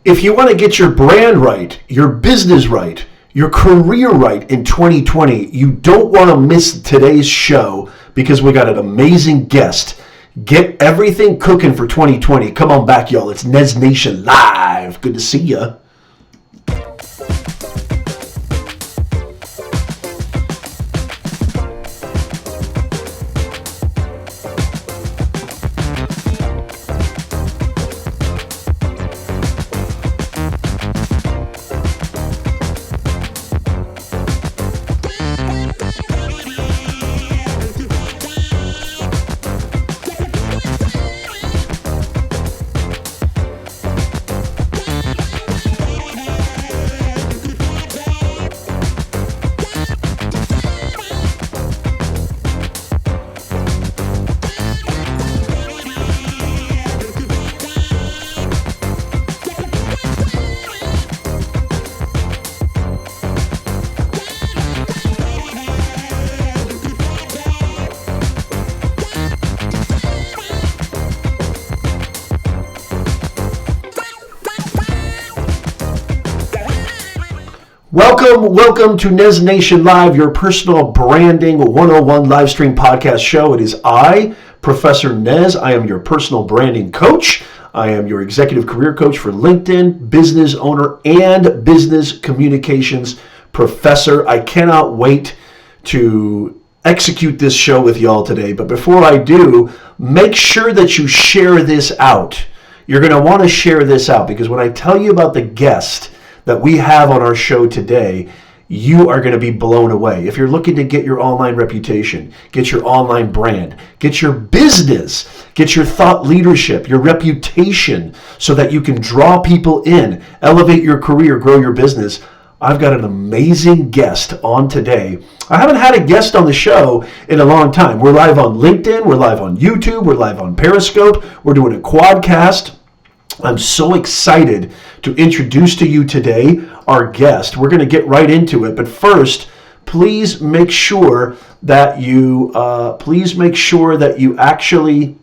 If you want to get your brand right, your business right, your career right in 2020, you don't want to miss today's show because we got an amazing guest. Get everything cooking for 2020. Come on back, y'all. It's Nez Nation Live. Good to see ya. Welcome to Nez Nation Live, your personal branding 101 live stream podcast show. It is I, Professor Nez. I am your personal branding coach. I am your executive career coach for LinkedIn, business owner, and business communications professor. I cannot wait to execute this show with y'all today. But before I do, make sure that you share this out. You're going to want to share this out because when I tell you about the guest that we have on our show today, you are going to be blown away. If you're looking to get your online reputation, get your online brand, get your business, get your thought leadership, your reputation, so that you can draw people in, elevate your career, grow your business, I've got an amazing guest on today. I haven't had a guest on the show in a long time. We're live on LinkedIn, we're live on YouTube, we're live on Periscope, we're doing a quadcast. I'm so excited to introduce to you today our guest. We're going to get right into it, but first, please make sure that you actually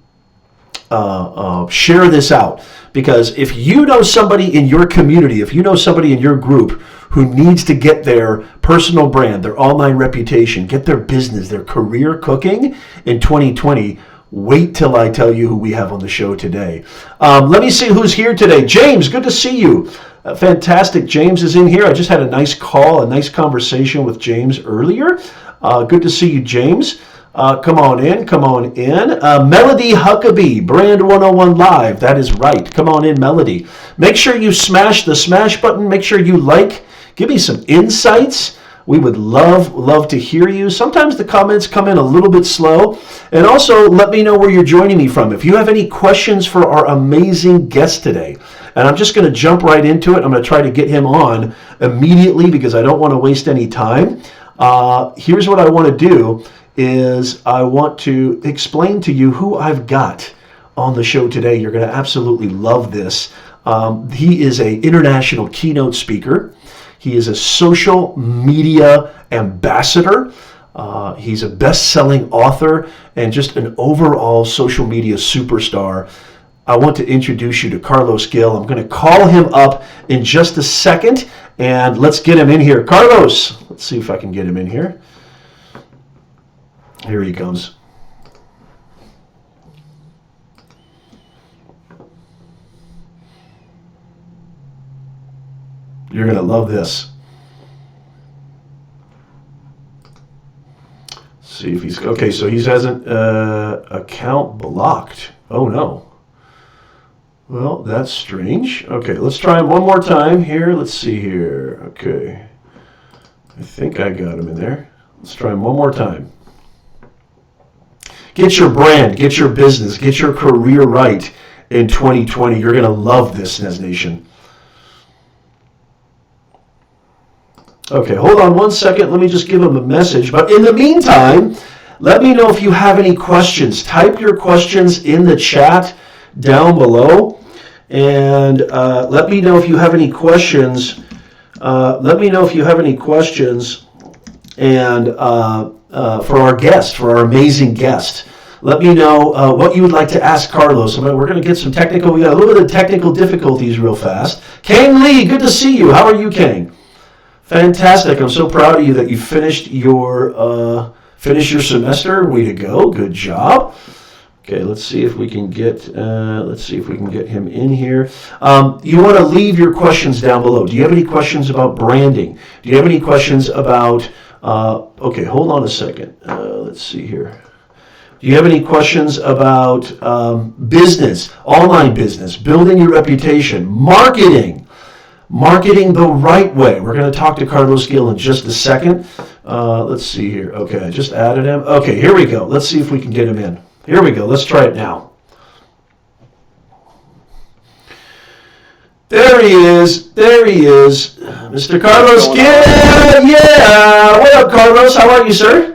share this out. Because if you know somebody in your community, if you know somebody in your group who needs to get their personal brand, their online reputation, get their business, their career cooking in 2020. Wait till I tell you who we have on the show today. Let me see who's here today. James, good to see you. Fantastic. James is in here. I just had a nice call, a nice conversation with James earlier. Good to see you, James. Come on in. Melody Huckabee, Brand 101 Live. That is right. Come on in, Melody. Make sure you smash the smash button. Make sure you like. Give me some insights. We would love to hear you. Sometimes the comments come in a little bit slow. And also, let me know where you're joining me from. If you have any questions for our amazing guest today, and I'm just going to jump right into it. I'm going to try to get him on immediately because I don't want to waste any time. Here's what I want to do is I want to explain to you who I've got on the show today. You're going to absolutely love this. He is an international keynote speaker. He is a social media ambassador. He's a best-selling author and just an overall social media superstar. I want to introduce you to Carlos Gil. I'm going to call him up in just a second, and let's get him in here. Carlos, let's see if I can get him in here. Here he comes. You're going to love this. See if he's... Okay, so he has an account blocked. Oh, no. Well, that's strange. Okay, let's try him one more time here. Let's see here. Okay. I think I got him in there. Let's try him one more time. Get your brand, get your business, get your career right in 2020. You're going to love this, Nez Nation. Okay, hold on one second. Let me just give him a message. But in the meantime, let me know if you have any questions. Type your questions in the chat down below. And let me know if you have any questions. And for our guest, for our amazing guest. Let me know what you would like to ask Carlos. We're going to get some technical. We got a little bit of technical difficulties real fast. Kang Lee, good to see you. How are you, Kang? Fantastic. I'm so proud of you that you finished your semester. Way to go. Good job. Okay, let's see if we can get him in here. You want to leave your questions down below. Do you have any questions about branding? Do you have any questions about? Okay, hold on a second. Let's see here. Do you have any questions about business, online business, building your reputation, marketing the right way? We're going to talk to Carlos Gil in just a second. Let's see here. Okay, I just added him. Okay, here we go. Let's see if we can get him in. Here we go. Let's try it now. There he is. Mr. Carlos Gil. Yeah. What up, Carlos? How are you, sir?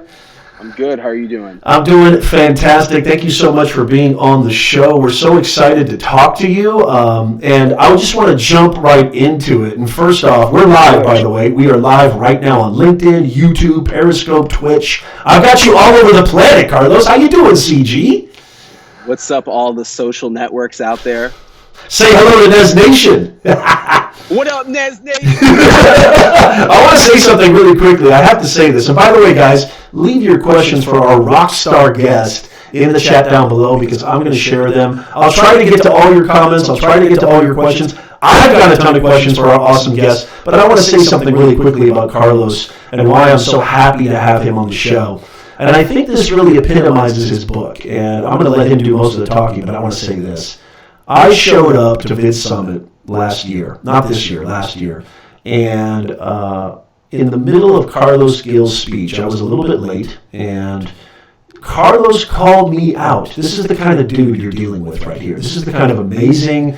I'm good. How are you doing? I'm doing fantastic. Thank you so much for being on the show. We're so excited to talk to you. And I just want to jump right into it. And first off, we're live, by the way. We are live right now on LinkedIn, YouTube, Periscope, Twitch. I've got you all over the planet, Carlos. How you doing, CG? What's up, all the social networks out there? Say hello to Nez Nation. What up, Nez Nation? I want to say something really quickly. I have to say this. And by the way, guys, leave your questions for our rock star guest in the chat down below because I'm going to share them. I'll try to get to all your comments. I'll try to get to all your questions. I've got a ton of questions for our awesome guest, but I want to say something really quickly about Carlos and why I'm so happy to have him on the show. And I think this really epitomizes his book. And I'm going to let him do most of the talking, but I want to say this. I showed up to Vid Summit last year, not this year, last year, and in the middle of Carlos Gil's speech, I was a little bit late, and Carlos called me out. This is the kind of dude you're dealing with right here. This is the kind of amazing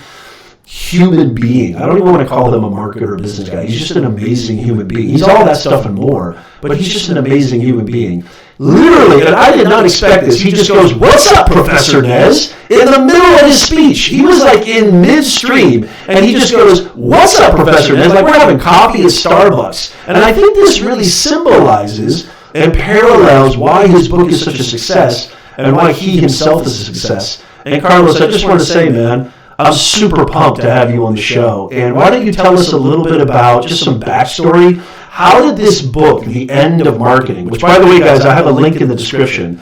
human being. I don't even want to call him a marketer or business guy. He's just an amazing human being. He's all that stuff and more, but he's just an amazing human being. Literally, and I did not expect this, he just goes, "What's up, Professor Nez?" in the middle of his speech. He was like in midstream, and he just goes, "What's up, Professor Nez?" Like we're having coffee at Starbucks. And I think this really symbolizes and parallels why his book is such a success and why he himself is a success. And Carlos, I just want to say, man, I'm super pumped to have you on the show. And why don't you tell us a little bit about just some backstory? How did this book, The End of Marketing, which, by the way, guys, I have a link in the description.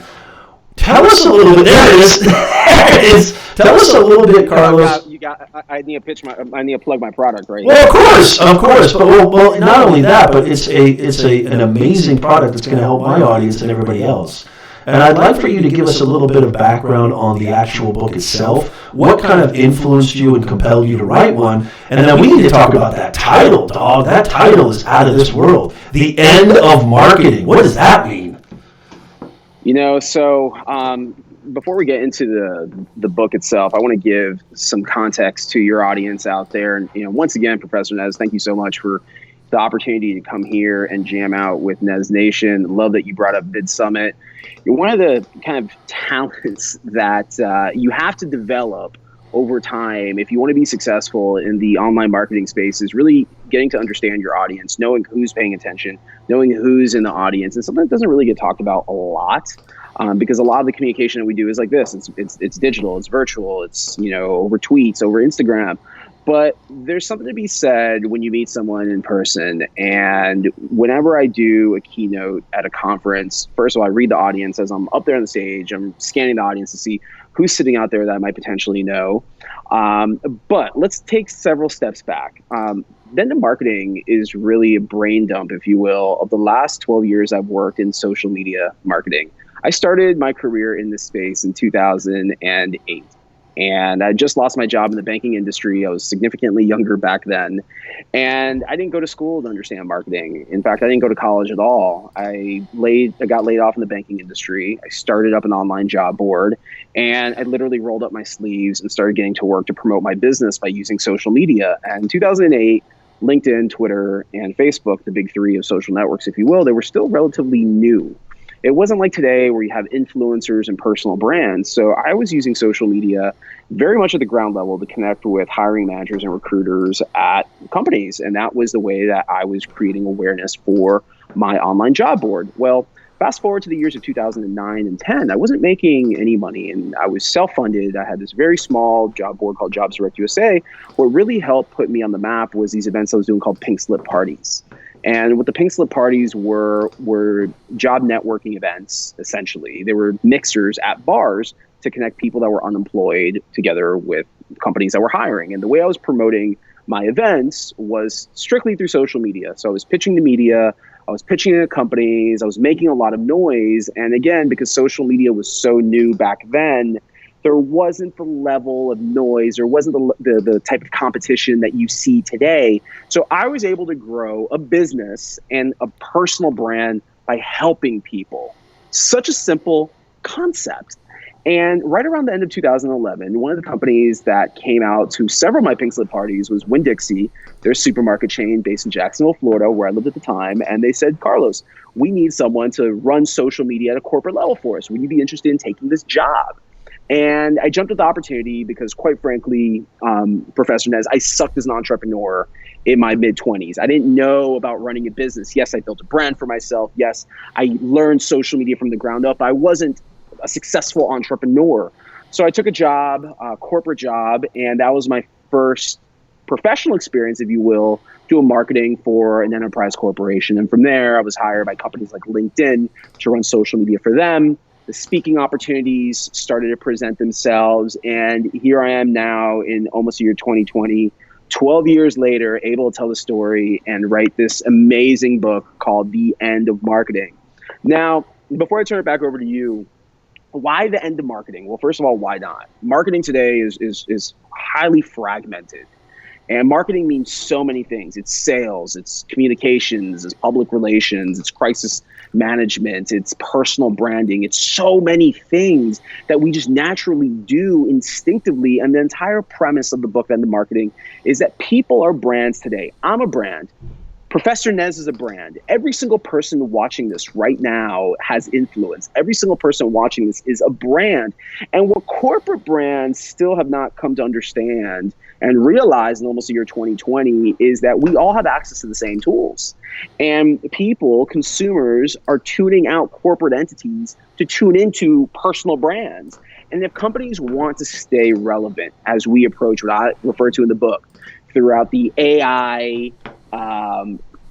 Tell us a little bit. There it is. There it is. Tell us a little bit, Carlos. I need to plug my product, right? Well, of course. But well, not only that, but it's an amazing product that's going to help my audience and everybody else. And I'd like for you to give us a little bit of background on the actual book itself. What kind of influenced you and compelled you to write one? And then we need to talk about that title, dog. That title is out of this world. The End of Marketing. What does that mean? Before we get into the book itself, I want to give some context to your audience out there. And, once again, Professor Nez, thank you so much for the opportunity to come here and jam out with Nez Nation. Love that you brought up Vid Summit. One of the kind of talents that you have to develop over time if you want to be successful in the online marketing space is really getting to understand your audience, knowing who's paying attention, knowing who's in the audience, and something that doesn't really get talked about a lot. Because a lot of the communication that we do is like this. It's digital, it's virtual, it's over tweets, over Instagram. But there's something to be said when you meet someone in person. And whenever I do a keynote at a conference, first of all, I read the audience as I'm up there on the stage. I'm scanning the audience to see who's sitting out there that I might potentially know. But let's take several steps back. Then the marketing is really a brain dump, if you will, of the last 12 years I've worked in social media marketing. I started my career in this space in 2008. And I just lost my job in the banking industry. I was significantly younger back then. And I didn't go to school to understand marketing. In fact, I didn't go to college at all. I got laid off in the banking industry. I started up an online job board. And I literally rolled up my sleeves and started getting to work to promote my business by using social media. And in 2008, LinkedIn, Twitter, and Facebook, the big three of social networks, if you will, they were still relatively new. It wasn't like today where you have influencers and personal brands. So I was using social media very much at the ground level to connect with hiring managers and recruiters at companies. And that was the way that I was creating awareness for my online job board. Well, Fast forward to the years of 2009 and 10, I wasn't making any money, and I was self-funded. I had this very small job board called Jobs Direct USA. What really helped put me on the map was these events I was doing called pink slip parties. And what the pink slip parties were job networking events, essentially. They were mixers at bars to connect people that were unemployed together with companies that were hiring. And the way I was promoting my events was strictly through social media. So I was pitching to media, I was pitching to companies, I was making a lot of noise. And again, because social media was so new back then, there wasn't the level of noise, there wasn't the type of competition that you see today. So I was able to grow a business and a personal brand by helping people. Such a simple concept. And right around the end of 2011, one of the companies that came out to several of my pink slip parties was Winn-Dixie. They're a supermarket chain based in Jacksonville, Florida, where I lived at the time. And they said, Carlos, we need someone to run social media at a corporate level for us. Would you be interested in taking this job? And I jumped at the opportunity because, quite frankly, Professor Nez, I sucked as an entrepreneur in my mid-20s. I didn't know about running a business. Yes, I built a brand for myself. Yes, I learned social media from the ground up. I wasn't a successful entrepreneur. So I took a job, a corporate job, and that was my first professional experience, if you will, doing marketing for an enterprise corporation. And from there, I was hired by companies like LinkedIn to run social media for them. The speaking opportunities started to present themselves. And here I am now in almost the year 2020, 12 years later, able to tell the story and write this amazing book called The End of Marketing. Now, before I turn it back over to you, why the end of marketing? Well, first of all, why not? Marketing today is highly fragmented. And marketing means so many things. It's sales, it's communications, it's public relations, it's crisis management, it's personal branding. It's so many things that we just naturally do instinctively. And the entire premise of the book, The End of Marketing, is that people are brands today. I'm a brand. Professor Nez is a brand. Every single person watching this right now has influence. Every single person watching this is a brand. And what corporate brands still have not come to understand and realize in almost the year 2020 is that we all have access to the same tools. And people, consumers, are tuning out corporate entities to tune into personal brands. And if companies want to stay relevant, as we approach what I refer to in the book, throughout the AI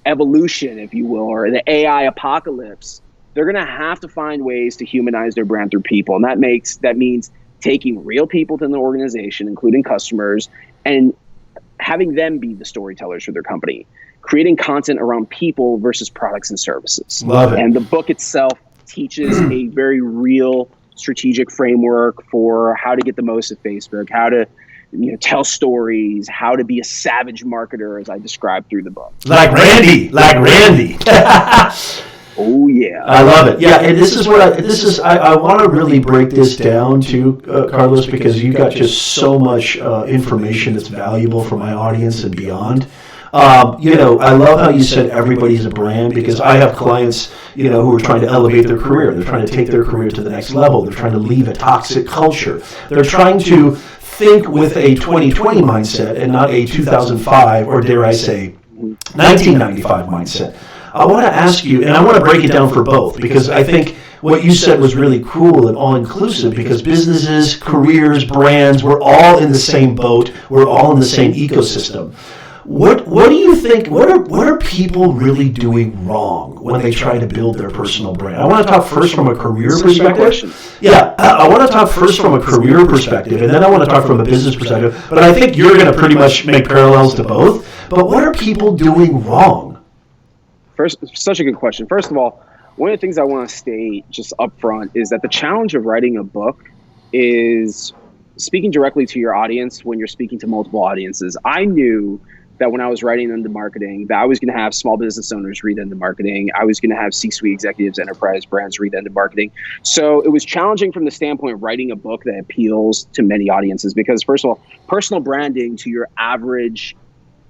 evolution, if you will, or the AI apocalypse, they're going to have to find ways to humanize their brand through people. And that means taking real people to the organization, including customers, and having them be the storytellers for their company, creating content around people versus products and services. Love it. And the book itself teaches a very real strategic framework for how to get the most of Facebook, how to tell stories, how to be a savage marketer, as I described through the book. Like Randy. Oh yeah, I love it. Yeah, and this is what I want to really break this down to Carlos, because you've got just so much information that's valuable for my audience and beyond. I love how you said everybody's a brand, because I have clients, who are trying to elevate their career. They're trying to take their career to the next level. They're trying to leave a toxic culture. They're trying to think with a 2020 mindset and not a 2005, or dare I say, 1995 mindset. I want to ask you, and I want to break it down for both, because I think what you said was really cool and all-inclusive, because businesses, careers, brands, we're all in the same boat. We're all in the same ecosystem. What do you think, what are people really doing wrong when they try to build their personal brand? I want to talk first from a career perspective. Yeah, I want to talk first from a career perspective, and then I want to talk from a business perspective. But I think you're going to pretty much make parallels to both. But what are people doing wrong? First, such a good question. First of all, one of the things I want to state just up front is that the challenge of writing a book is speaking directly to your audience when you're speaking to multiple audiences. I knew that when I was writing End of Marketing, that I was going to have small business owners read End of Marketing. I was going to have C-suite executives, enterprise brands read End of Marketing. So it was challenging from the standpoint of writing a book that appeals to many audiences, because first of all, personal branding to your average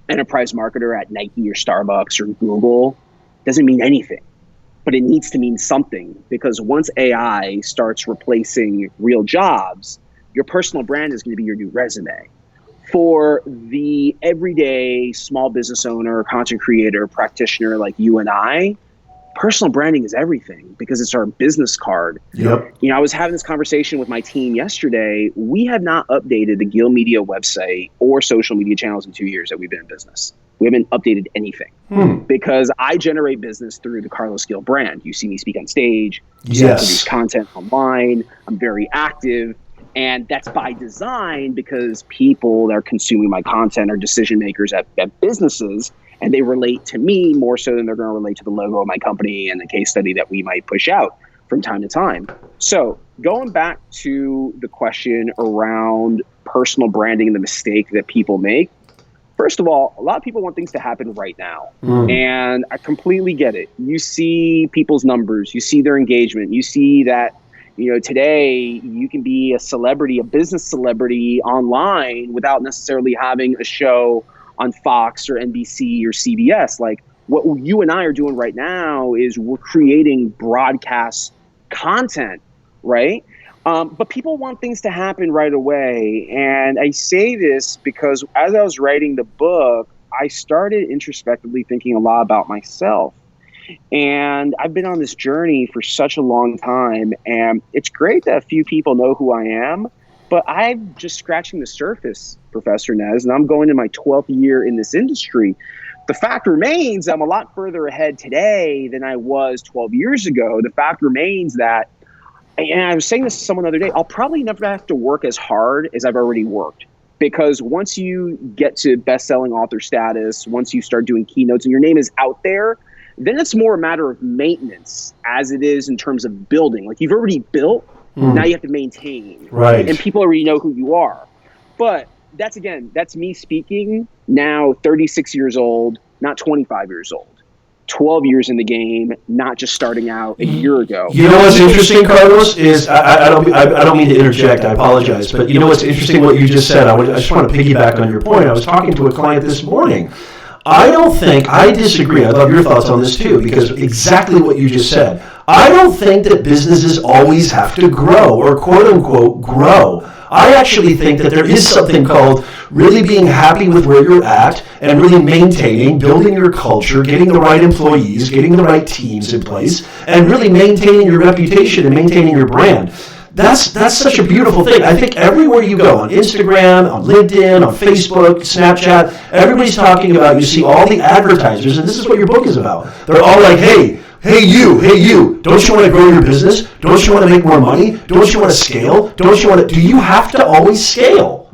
enterprise marketer at Nike or Starbucks or Google doesn't mean anything, but it needs to mean something, because once AI starts replacing real jobs, your personal brand is going to be your new resume. For the everyday small business owner, content creator, practitioner like you and I, personal branding is everything because it's our business card. Yep. You know, I was having this conversation with my team yesterday. We have not updated the Gil Media website or social media channels in 2 years that we've been in business. We haven't updated anything because I generate business through the Carlos Gil brand. You see me speak on stage, you see me produce content online. I'm very active. And that's by design because people that are consuming my content are decision makers at businesses, and they relate to me more so than they're going to relate to the logo of my company and the case study that we might push out from time to time. So going back to the question around personal branding and the mistake that people make, first of all, a lot of people want things to happen right now. And I completely get it. You see people's numbers, you see their engagement, you see that, you know, today you can be a celebrity, a business celebrity online without necessarily having a show on Fox or NBC or CBS. Like what you and I are doing right now is we're creating broadcast content, right? But people want things to happen right away. And I say this because as I was writing the book, I started introspectively thinking a lot about myself. And I've been on this journey for such a long time. And it's great that a few people know who I am, but I'm just scratching the surface, Professor Nez, and I'm going to my 12th year in this industry. The fact remains I'm a lot further ahead today than I was 12 years ago. The fact remains that, and I was saying this to someone the other day, I'll probably never have to work as hard as I've already worked. Because once you get to best-selling author status, once you start doing keynotes and your name is out there, then it's more a matter of maintenance as it is in terms of building. Like you've already built, now you have to maintain. Right. And people already know who you are. But that's me speaking now 36 years old, not 25 years old. 12 years in the game, not just starting out a year ago. You know what's interesting, Carlos, is I don't mean to interject. I apologize, but you know what's interesting? What you just said. I just want to piggyback on your point. I was talking to a client this morning. I disagree. I'd love your thoughts on this too, because exactly what you just said. I don't think that businesses always have to grow or quote unquote grow. I actually think that there is something called really being happy with where you're at and really maintaining, building your culture, getting the right employees, getting the right teams in place, and really maintaining your reputation and maintaining your brand. That's such a beautiful thing. I think everywhere you go, on Instagram, on LinkedIn, on Facebook, Snapchat, everybody's talking about, you see all the advertisers, and this is what your book is about. They're all like, hey you, don't you want to grow your business? Don't you want to make more money? Don't you want to scale? Do you have to always scale?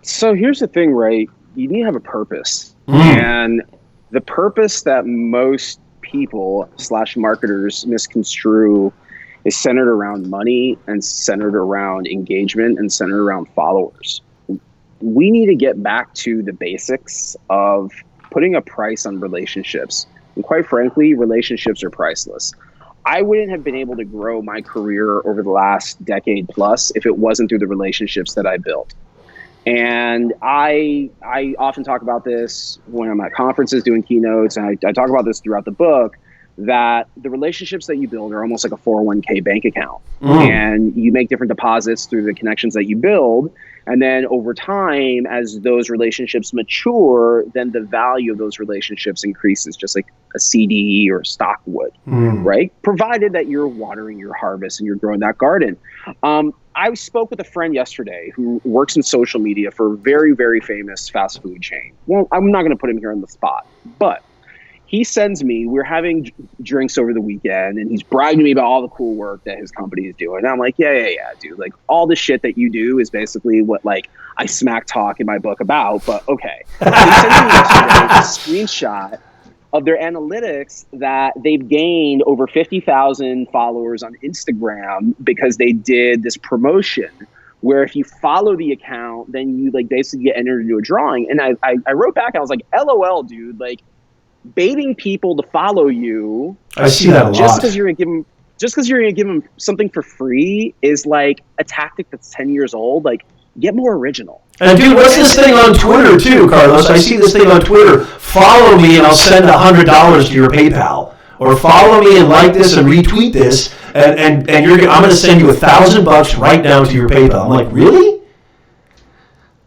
So here's the thing, right? You need to have a purpose. And the purpose that most people / marketers misconstrue is centered around money and centered around engagement and centered around followers. We need to get back to the basics of putting a price on relationships. And quite frankly, relationships are priceless. I wouldn't have been able to grow my career over the last decade plus if it wasn't through the relationships that I built. And I often talk about this when I'm at conferences doing keynotes, and I talk about this throughout the book, that the relationships that you build are almost like a 401k bank account. And you make different deposits through the connections that you build. And then over time, as those relationships mature, then the value of those relationships increases, just like a CD or a stock would, right? Provided that you're watering your harvest and you're growing that garden. I spoke with a friend yesterday who works in social media for a very, very famous fast food chain. Well, I'm not going to put him here on the spot, but he sends me, we're having drinks over the weekend, and he's bragging to me about all the cool work that his company is doing. And I'm like, yeah, dude. Like, all the shit that you do is basically what, like, I smack talk in my book about, but okay. He sent me yesterday a screenshot of their analytics that they've gained over 50,000 followers on Instagram because they did this promotion where if you follow the account, then you, like, basically get entered into a drawing. And I wrote back, I was like, LOL, dude, like, baiting people to follow you. I see that a lot. Just because you're going to give them something for free is like a tactic that's 10 years old. Like, get more original. And dude, what's this thing on Twitter too, Carlos? I see this thing on Twitter. Follow me and I'll send $100 to your PayPal. Or follow me and like this and retweet this, and I'm going to send you $1,000 right now to your PayPal. I'm like, really?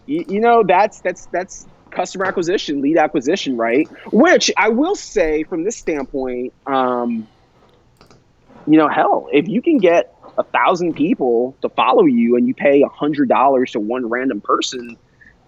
You know, that's customer acquisition, lead acquisition, right? Which I will say from this standpoint, hell, if you can get 1,000 people to follow you and you pay $100 to one random person,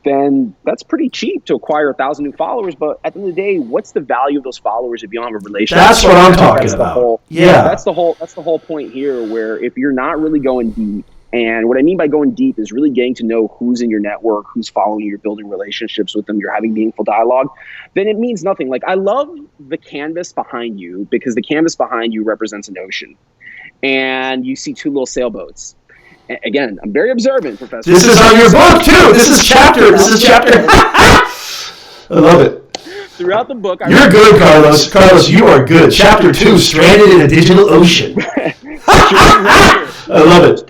then that's pretty cheap to acquire 1,000 new followers. But at the end of the day, what's the value of those followers if you don't have a relationship? That's what I'm talking about. That's the whole point here, where if you're not really going deep, and what I mean by going deep is really getting to know who's in your network, who's following you, you're building relationships with them, you're having meaningful dialogue, then it means nothing. Like, I love the canvas behind you, because the canvas behind you represents an ocean. And you see two little sailboats. Again, I'm very observant, Professor. This is on your book, too. This is chapter. I love it. Throughout the book, you're good, Carlos. Carlos, you are good. Chapter 2, Stranded in a Digital Ocean. I love it.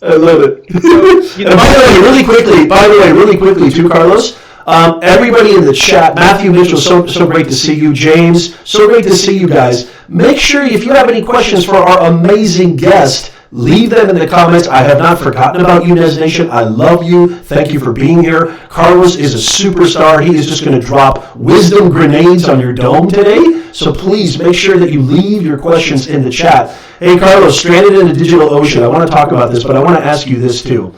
I love it. So, and by the way, really quickly, too, Carlos, everybody in the chat, Matthew Mitchell, so great to see you. James, so great to see you guys. Make sure if you have any questions for our amazing guest, leave them in the comments. I have not forgotten about you, Nez Nation. I love you. Thank you for being here. Carlos is a superstar. He is just going to drop wisdom grenades on your dome today. So please make sure that you leave your questions in the chat. Hey, Carlos, stranded in a digital ocean. I want to talk about this, but I want to ask you this too.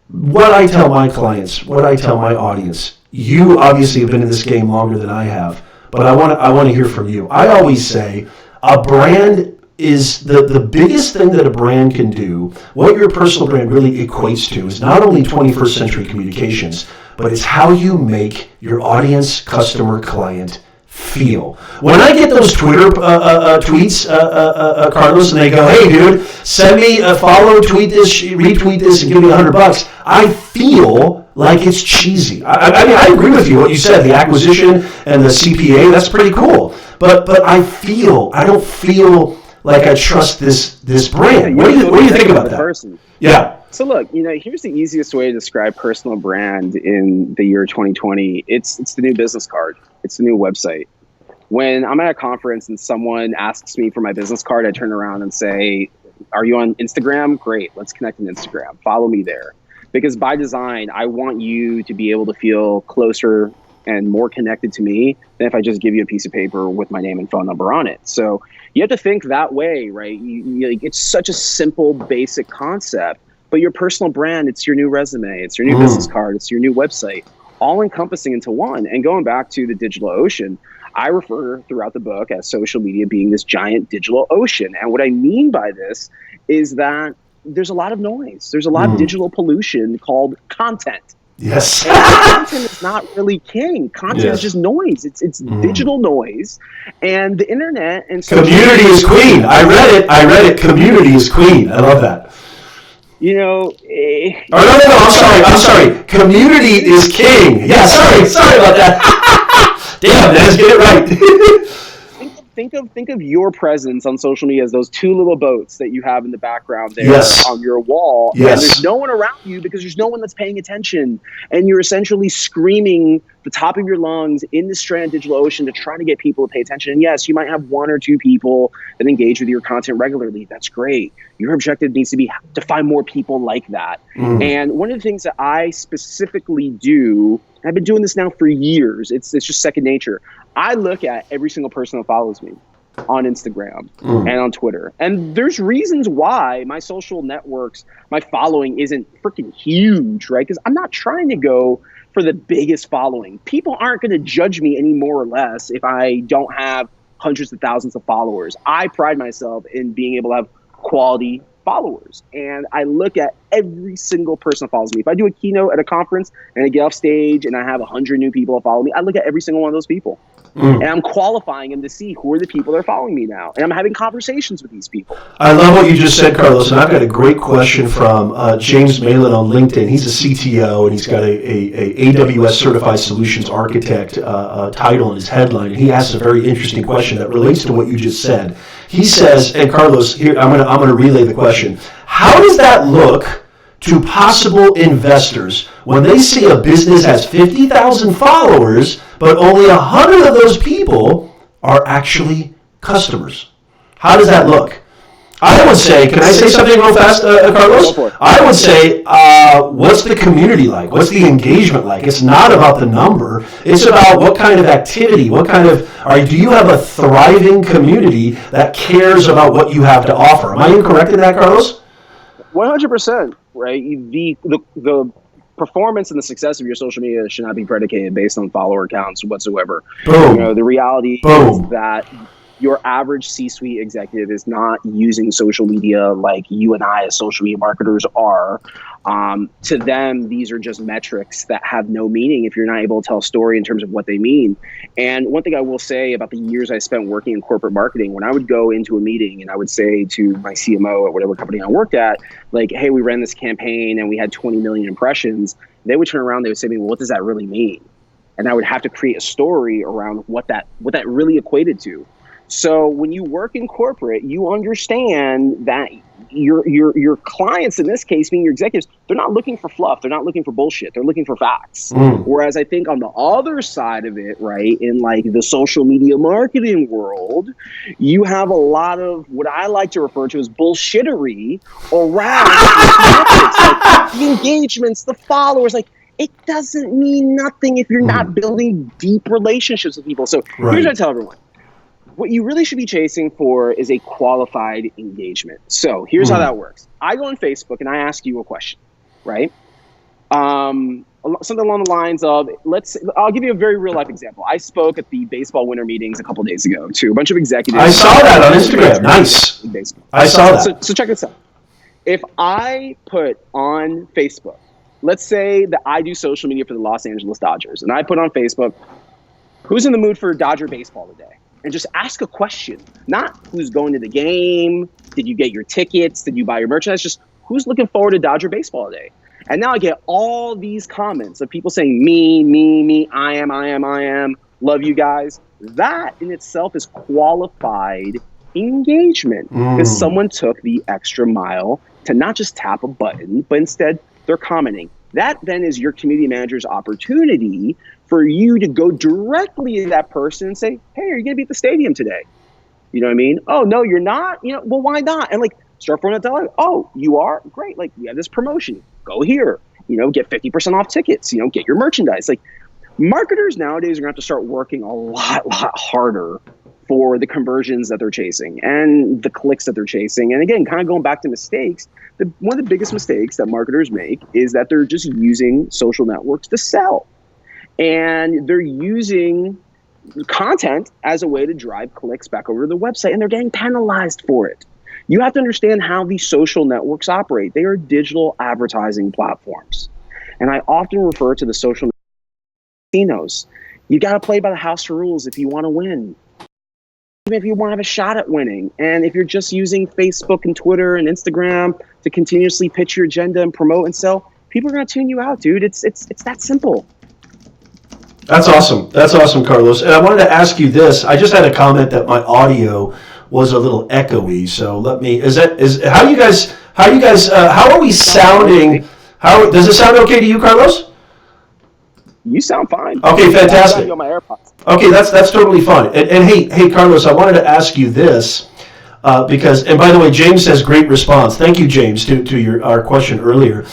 What I tell my clients, what I tell my audience, you obviously have been in this game longer than I have, but I want to hear from you. I always say a brand is the biggest thing that a brand can do. What your personal brand really equates to is not only 21st century communications, but it's how you make your audience, customer, client feel. When I get those Twitter tweets, Carlos, and they go, "Hey, dude, send me a follow, tweet this, retweet this, and give me $100," I feel like it's cheesy. I mean, I agree with you. What you said, the acquisition and the CPA, that's pretty cool. But I don't feel like I trust this brand. What do you think about that? Person. Yeah. So look, here's the easiest way to describe personal brand in the year 2020. It's the new business card. It's the new website. When I'm at a conference and someone asks me for my business card, I turn around and say, "Are you on Instagram? Great. Let's connect on Instagram. Follow me there." Because by design, I want you to be able to feel closer and more connected to me than if I just give you a piece of paper with my name and phone number on it. So you have to think that way, right? It's such a simple, basic concept, but your personal brand, it's your new resume, it's your new business card, it's your new website, all encompassing into one. And going back to the digital ocean, I refer throughout the book as social media being this giant digital ocean. And what I mean by this is that there's a lot of noise. There's a lot of digital pollution called content. Yes. And content is not really king. Content is just noise. It's digital noise. And the internet and community is queen. I read it. Community is queen. I love that. No, I'm sorry. Community is king. Yeah, sorry about that. Damn, Nez, get it right. Think of your presence on social media as those two little boats that you have in the background there on your wall. Yes. And there's no one around you because there's no one that's paying attention. And you're essentially screaming the top of your lungs in the stranded digital ocean to try to get people to pay attention. And yes, you might have one or two people that engage with your content regularly. That's great. Your objective needs to be to find more people like that. And one of the things that I specifically do, and I've been doing this now for years, it's just second nature. I look at every single person that follows me on Instagram and on Twitter. And there's reasons why my social networks, my following isn't freaking huge, right? Because I'm not trying to go for the biggest following. People aren't going to judge me any more or less if I don't have hundreds of thousands of followers. I pride myself in being able to have quality followers. And I look at every single person that follows me. If I do a keynote at a conference and I get off stage and I have 100 new people that follow me, I look at every single one of those people. And I'm qualifying them to see who are the people that are following me now. And I'm having conversations with these people. I love what you just said, Carlos. And I've got a great question from James Malin on LinkedIn. He's a CTO, and he's got a AWS Certified Solutions Architect title in his headline. And he asks a very interesting question that relates to what you just said. He says, and Carlos, here I'm gonna relay the question. How does that look to possible investors when they see a business has 50,000 followers, but only 100 of those people are actually customers? How does that look? I would say, can I say something real fast, Carlos? Go for it. I would say, what's the community like? What's the engagement like? It's not about the number. It's about what kind of activity, do you have a thriving community that cares about what you have to offer? Am I incorrect in that, Carlos? 100%, right? The performance and the success of your social media should not be predicated based on follower counts whatsoever. Boom. The reality is that your average C-suite executive is not using social media like you and I as social media marketers are. To them, these are just metrics that have no meaning if you're not able to tell a story in terms of what they mean. And one thing I will say about the years I spent working in corporate marketing, when I would go into a meeting and I would say to my CMO at whatever company I worked at, like, hey, we ran this campaign and we had 20 million impressions, they would turn around, they would say to me, well, what does that really mean? And I would have to create a story around what that really equated to. So when you work in corporate, you understand that your clients, in this case, being your executives, they're not looking for fluff. They're not looking for bullshit. They're looking for facts. Whereas I think on the other side of it, right, in like the social media marketing world, you have a lot of what I like to refer to as bullshittery around like the engagements, the followers, like, it doesn't mean nothing if you're not building deep relationships with people. So here's what I tell everyone. What you really should be chasing for is a qualified engagement. So here's how that works. I go on Facebook and I ask you a question, right? Something along the lines of, I'll give you a very real life example. I spoke at the baseball winter meetings a couple of days ago to a bunch of executives. I saw that on Instagram. Nice. I saw that. So check this out. If I put on Facebook, let's say that I do social media for the Los Angeles Dodgers, and I put on Facebook, who's in the mood for Dodger baseball today? And just ask a question, not who's going to the game, did you get your tickets, did you buy your merchandise, just who's looking forward to Dodger baseball today? And now I get all these comments of people saying, me, I am, love you guys. That in itself is qualified engagement because someone took the extra mile to not just tap a button, but instead they're commenting. That then is your community manager's opportunity for you to go directly to that person and say, hey, are you going to be at the stadium today? You know what I mean? Oh, no, you're not? Well, why not? And like, start throwing that dialogue. Oh, you are? Great. Like, we have this promotion. Go here. Get 50% off tickets. Get your merchandise. Like, marketers nowadays are going to have to start working a lot harder for the conversions that they're chasing and the clicks that they're chasing. And again, kind of going back to mistakes, one of the biggest mistakes that marketers make is that they're just using social networks to sell. And they're using content as a way to drive clicks back over to the website, and they're getting penalized for it. You have to understand how these social networks operate. They are digital advertising platforms. And I often refer to the social casinos. You got to play by the house rules if you want to win. Even if you want to have a shot at winning. And if you're just using Facebook and Twitter and Instagram to continuously pitch your agenda and promote and sell, people are going to tune you out, dude. It's that simple. That's awesome. That's awesome, Carlos. And I wanted to ask you this. I just had a comment that my audio was a little echoey. So how are we sounding? Does it sound okay to you, Carlos? You sound fine. Okay, fantastic. You on my AirPods. Okay, that's totally fine. And hey, Carlos, I wanted to ask you this because, and by the way, James says great response. Thank you, James, to our question earlier.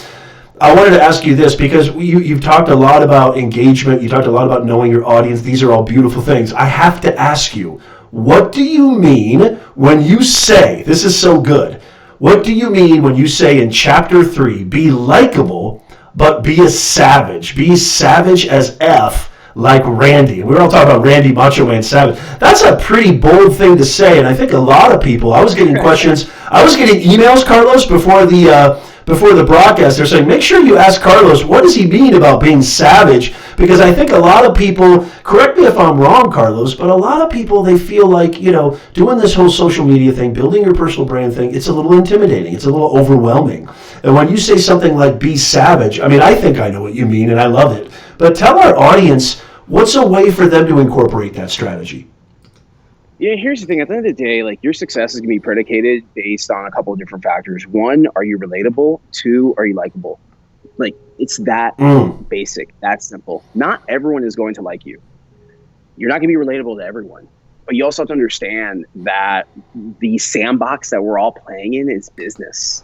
I wanted to ask you this because you've talked a lot about engagement. You talked a lot about knowing your audience. These are all beautiful things. I have to ask you, what do you mean when you say, this is so good, what do you mean when you say in chapter 3, be likable, but be a savage? Be savage as F, like Randy. We're all talking about Randy Macho Man Savage. That's a pretty bold thing to say, and I think a lot of people, I was getting questions, I was getting emails, Carlos, before the broadcast. They're saying, make sure you ask Carlos, what does he mean about being savage? Because I think a lot of people, correct me if I'm wrong, Carlos, but a lot of people, they feel like, doing this whole social media thing, building your personal brand thing, it's a little intimidating. It's a little overwhelming. And when you say something like be savage, I mean, I think I know what you mean, and I love it. But tell our audience, what's a way for them to incorporate that strategy? Yeah, here's the thing. At the end of the day, like, your success is going to be predicated based on a couple of different factors. One, are you relatable? Two, are you likable? Like, it's that basic, that simple. Not everyone is going to like you. You're not going to be relatable to everyone. But you also have to understand that the sandbox that we're all playing in is business.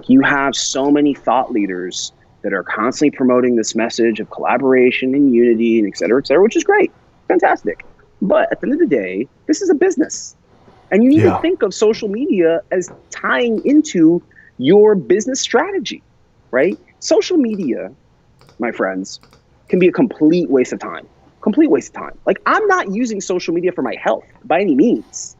You have so many thought leaders that are constantly promoting this message of collaboration and unity and et cetera, which is great. Fantastic. But at the end of the day, this is a business. And you need to think of social media as tying into your business strategy, right? Social media, my friends, can be a complete waste of time. Complete waste of time. Like, I'm not using social media for my health by any means.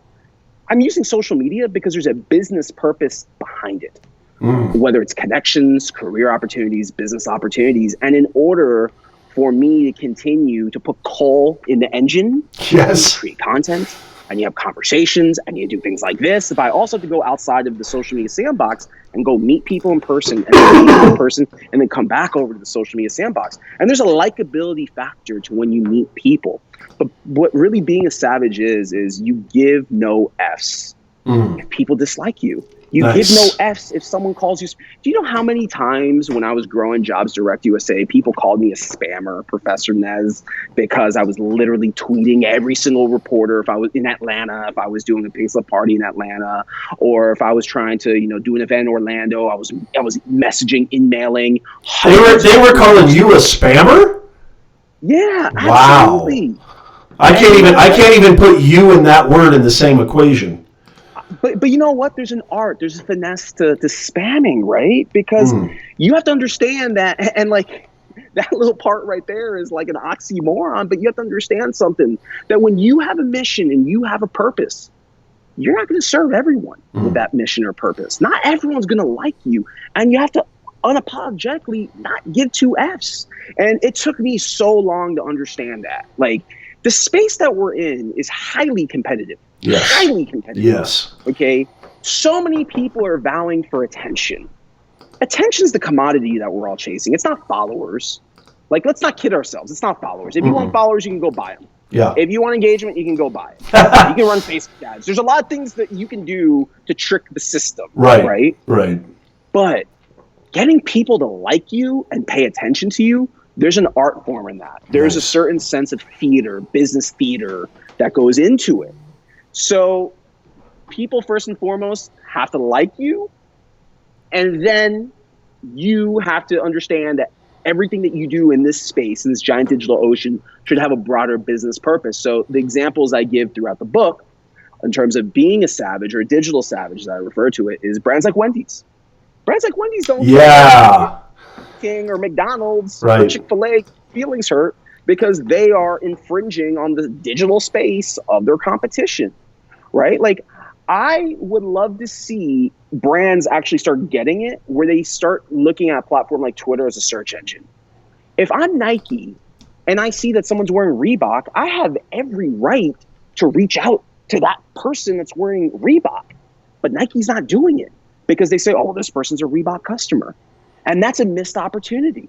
I'm using social media because there's a business purpose behind it. Whether it's connections, career opportunities, business opportunities. And in order for me to continue to put coal in the engine, create content, and you have conversations, and you do things like this, if I also have to go outside of the social media sandbox and go meet people in person and then meet people in person and then come back over to the social media sandbox. And there's a likability factor to when you meet people. But what really being a savage is you give no Fs if people dislike you. You give no Fs if someone calls you. Do you know how many times when I was growing Jobs Direct USA, people called me a spammer, Professor Nez, because I was literally tweeting every single reporter if I was in Atlanta, if I was doing a pink slip party in Atlanta, or if I was trying to, do an event in Orlando, I was messaging, emailing. They were calling you a spammer? Yeah, wow. Absolutely. I can't even put you and that word in the same equation. But you know what? There's an art. There's a finesse to spamming, right? Because you have to understand that, and like that little part right there is like an oxymoron, but you have to understand something, that when you have a mission and you have a purpose, you're not going to serve everyone with that mission or purpose. Not everyone's going to like you, and you have to unapologetically not give two Fs. And it took me so long to understand that. Like, the space that we're in is highly competitive. Yes. Highly competitive. Yes. Okay. So many people are vowing for attention. Attention is the commodity that we're all chasing. It's not followers. Like, let's not kid ourselves. It's not followers. If you want followers, you can go buy them. Yeah. If you want engagement, you can go buy it. You can run Facebook ads. There's a lot of things that you can do to trick the system. Right. But getting people to like you and pay attention to you, there's an art form in that. There's a certain sense of theater, business theater, that goes into it. So people, first and foremost, have to like you. And then you have to understand that everything that you do in this space, in this giant digital ocean, should have a broader business purpose. So the examples I give throughout the book, in terms of being a savage or a digital savage, as I refer to it, is brands like Wendy's. Brands like Wendy's don't King or McDonald's or Chick-fil-A feelings hurt because they are infringing on the digital space of their competition, right? Like, I would love to see brands actually start getting it, where they start looking at a platform like Twitter as a search engine. If I'm Nike and I see that someone's wearing Reebok, I have every right to reach out to that person that's wearing Reebok. But Nike's not doing it because they say, oh, this person's a Reebok customer. And that's a missed opportunity.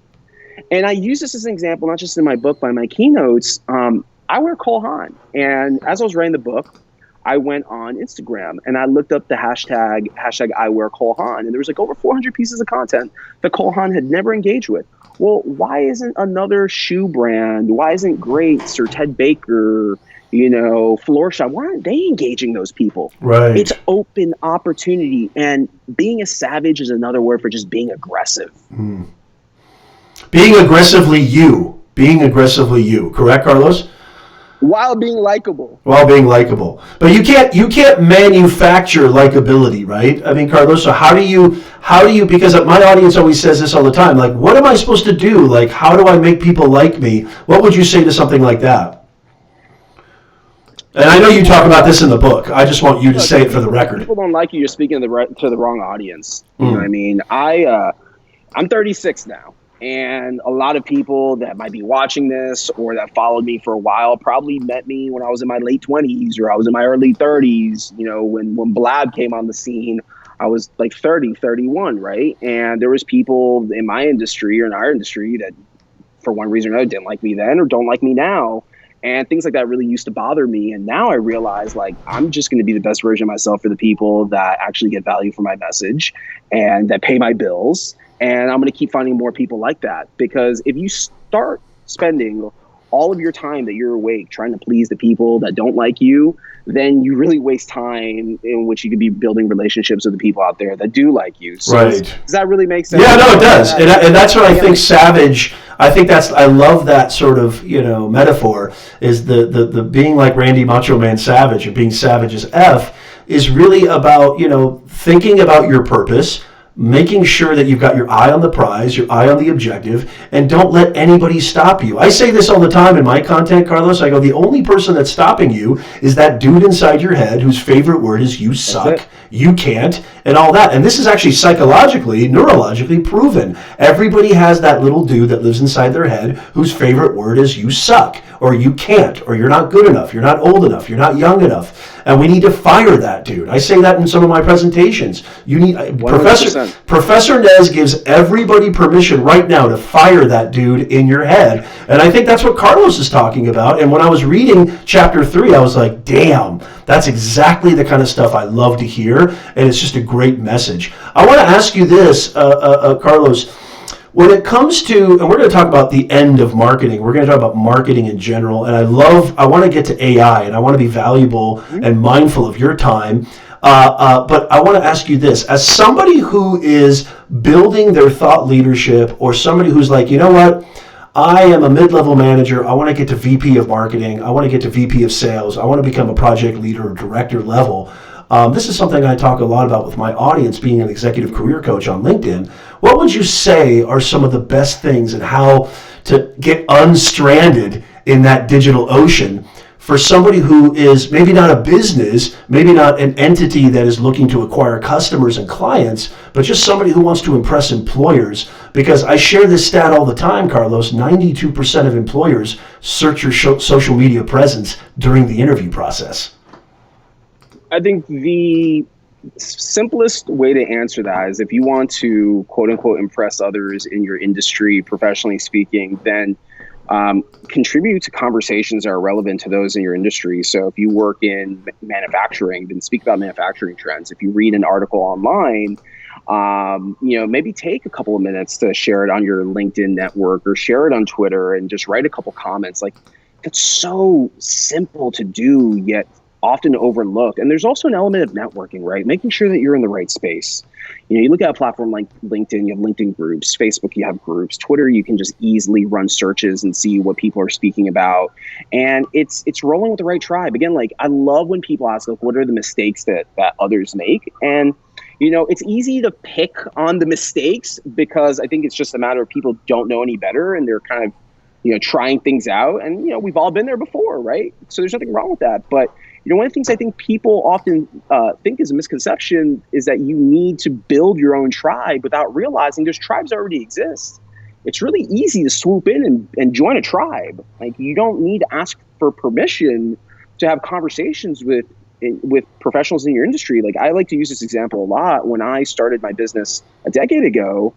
And I use this as an example, not just in my book, but in my keynotes. I wear Cole Haan. And as I was writing the book, I went on Instagram and I looked up the hashtag I wear Cole Haan. And there was like over 400 pieces of content that Cole Haan had never engaged with. Well, why isn't another shoe brand, why isn't Grace or Ted Baker, Floor Shop, why aren't they engaging those people? Right. It's open opportunity. And being a savage is another word for just being aggressive. Being aggressively you, correct, Carlos? While being likable. But you can't manufacture likability, right? I mean, Carlos, so how do you, because my audience always says this all the time, like, what am I supposed to do? Like, how do I make people like me? What would you say to something like that? And I know you talk about this in the book. I just want you to say it for the record. People don't like you. You're speaking to the wrong audience. You know what I mean? I'm 36 now. And a lot of people that might be watching this or that followed me for a while probably met me when I was in my late 20s or I was in my early 30s. When Blab came on the scene, I was like 30, 31, right? And there was people in my industry or in our industry that for one reason or another didn't like me then or don't like me now. And things like that really used to bother me. And now I realize, like, I'm just going to be the best version of myself for the people that actually get value from my message and that pay my bills. And I'm going to keep finding more people like that, because if you start spending all of your time that you're awake trying to please the people that don't like you, then you really waste time in which you could be building relationships with the people out there that do like you. So Right. does that really make sense? Yeah, no, it does. And that's what I think savage, I love that sort of, metaphor, is the being like Randy Macho Man Savage, or being savage as F, is really about, thinking about your purpose, making sure that you've got your eye on the prize, your eye on the objective, and don't let anybody stop you. I say this all the time in my content, Carlos. I go, the only person that's stopping you is that dude inside your head whose favorite word is you suck, you can't, and all that. And this is actually psychologically, neurologically proven. Everybody has that little dude that lives inside their head whose favorite word is you suck, or you can't, or you're not good enough, you're not old enough, you're not young enough. And we need to fire that dude. I say that in some of my presentations. You need Professor Nez gives everybody permission right now to fire that dude in your head. And I think that's what Carlos is talking about. And when I was reading chapter 3, I was like, damn, that's exactly the kind of stuff I love to hear. And it's just a great message. I want to ask you this, Carlos. When it comes to, and we're going to talk about the end of marketing, we're going to talk about marketing in general, and I want to get to AI, and I want to be valuable and mindful of your time, but I want to ask you this. As somebody who is building their thought leadership, or somebody who's like, you know what, I am a mid-level manager, I want to get to VP of marketing, I want to get to VP of sales, I want to become a project leader or director level. This is something I talk a lot about with my audience, being an executive career coach on LinkedIn. What would you say are some of the best things and how to get unstranded in that digital ocean for somebody who is maybe not a business, maybe not an entity that is looking to acquire customers and clients, but just somebody who wants to impress employers? Because I share this stat all the time, Carlos, 92% of employers search your social media presence during the interview process. I think the simplest way to answer that is, if you want to, quote unquote, impress others in your industry, professionally speaking, then contribute to conversations that are relevant to those in your industry. So if you work in manufacturing, then speak about manufacturing trends. If you read an article online, maybe take a couple of minutes to share it on your LinkedIn network, or share it on Twitter, and just write a couple comments. Like, that's so simple to do, yet often overlooked. And there's also an element of networking, right? Making sure that you're in the right space. You look at a platform like LinkedIn, you have LinkedIn groups. Facebook, you have groups. Twitter, you can just easily run searches and see what people are speaking about. And it's rolling with the right tribe. Again, like, I love when people ask, like, what are the mistakes that others make? And it's easy to pick on the mistakes, because I think it's just a matter of people don't know any better, and they're kind of trying things out. And we've all been there before, right? So there's nothing wrong with that. But one of the things I think people often think is a misconception is that you need to build your own tribe without realizing there's tribes already exist. It's really easy to swoop in and join a tribe. Like, you don't need to ask for permission to have conversations with professionals in your industry. Like, I like to use this example a lot. When I started my business a decade ago,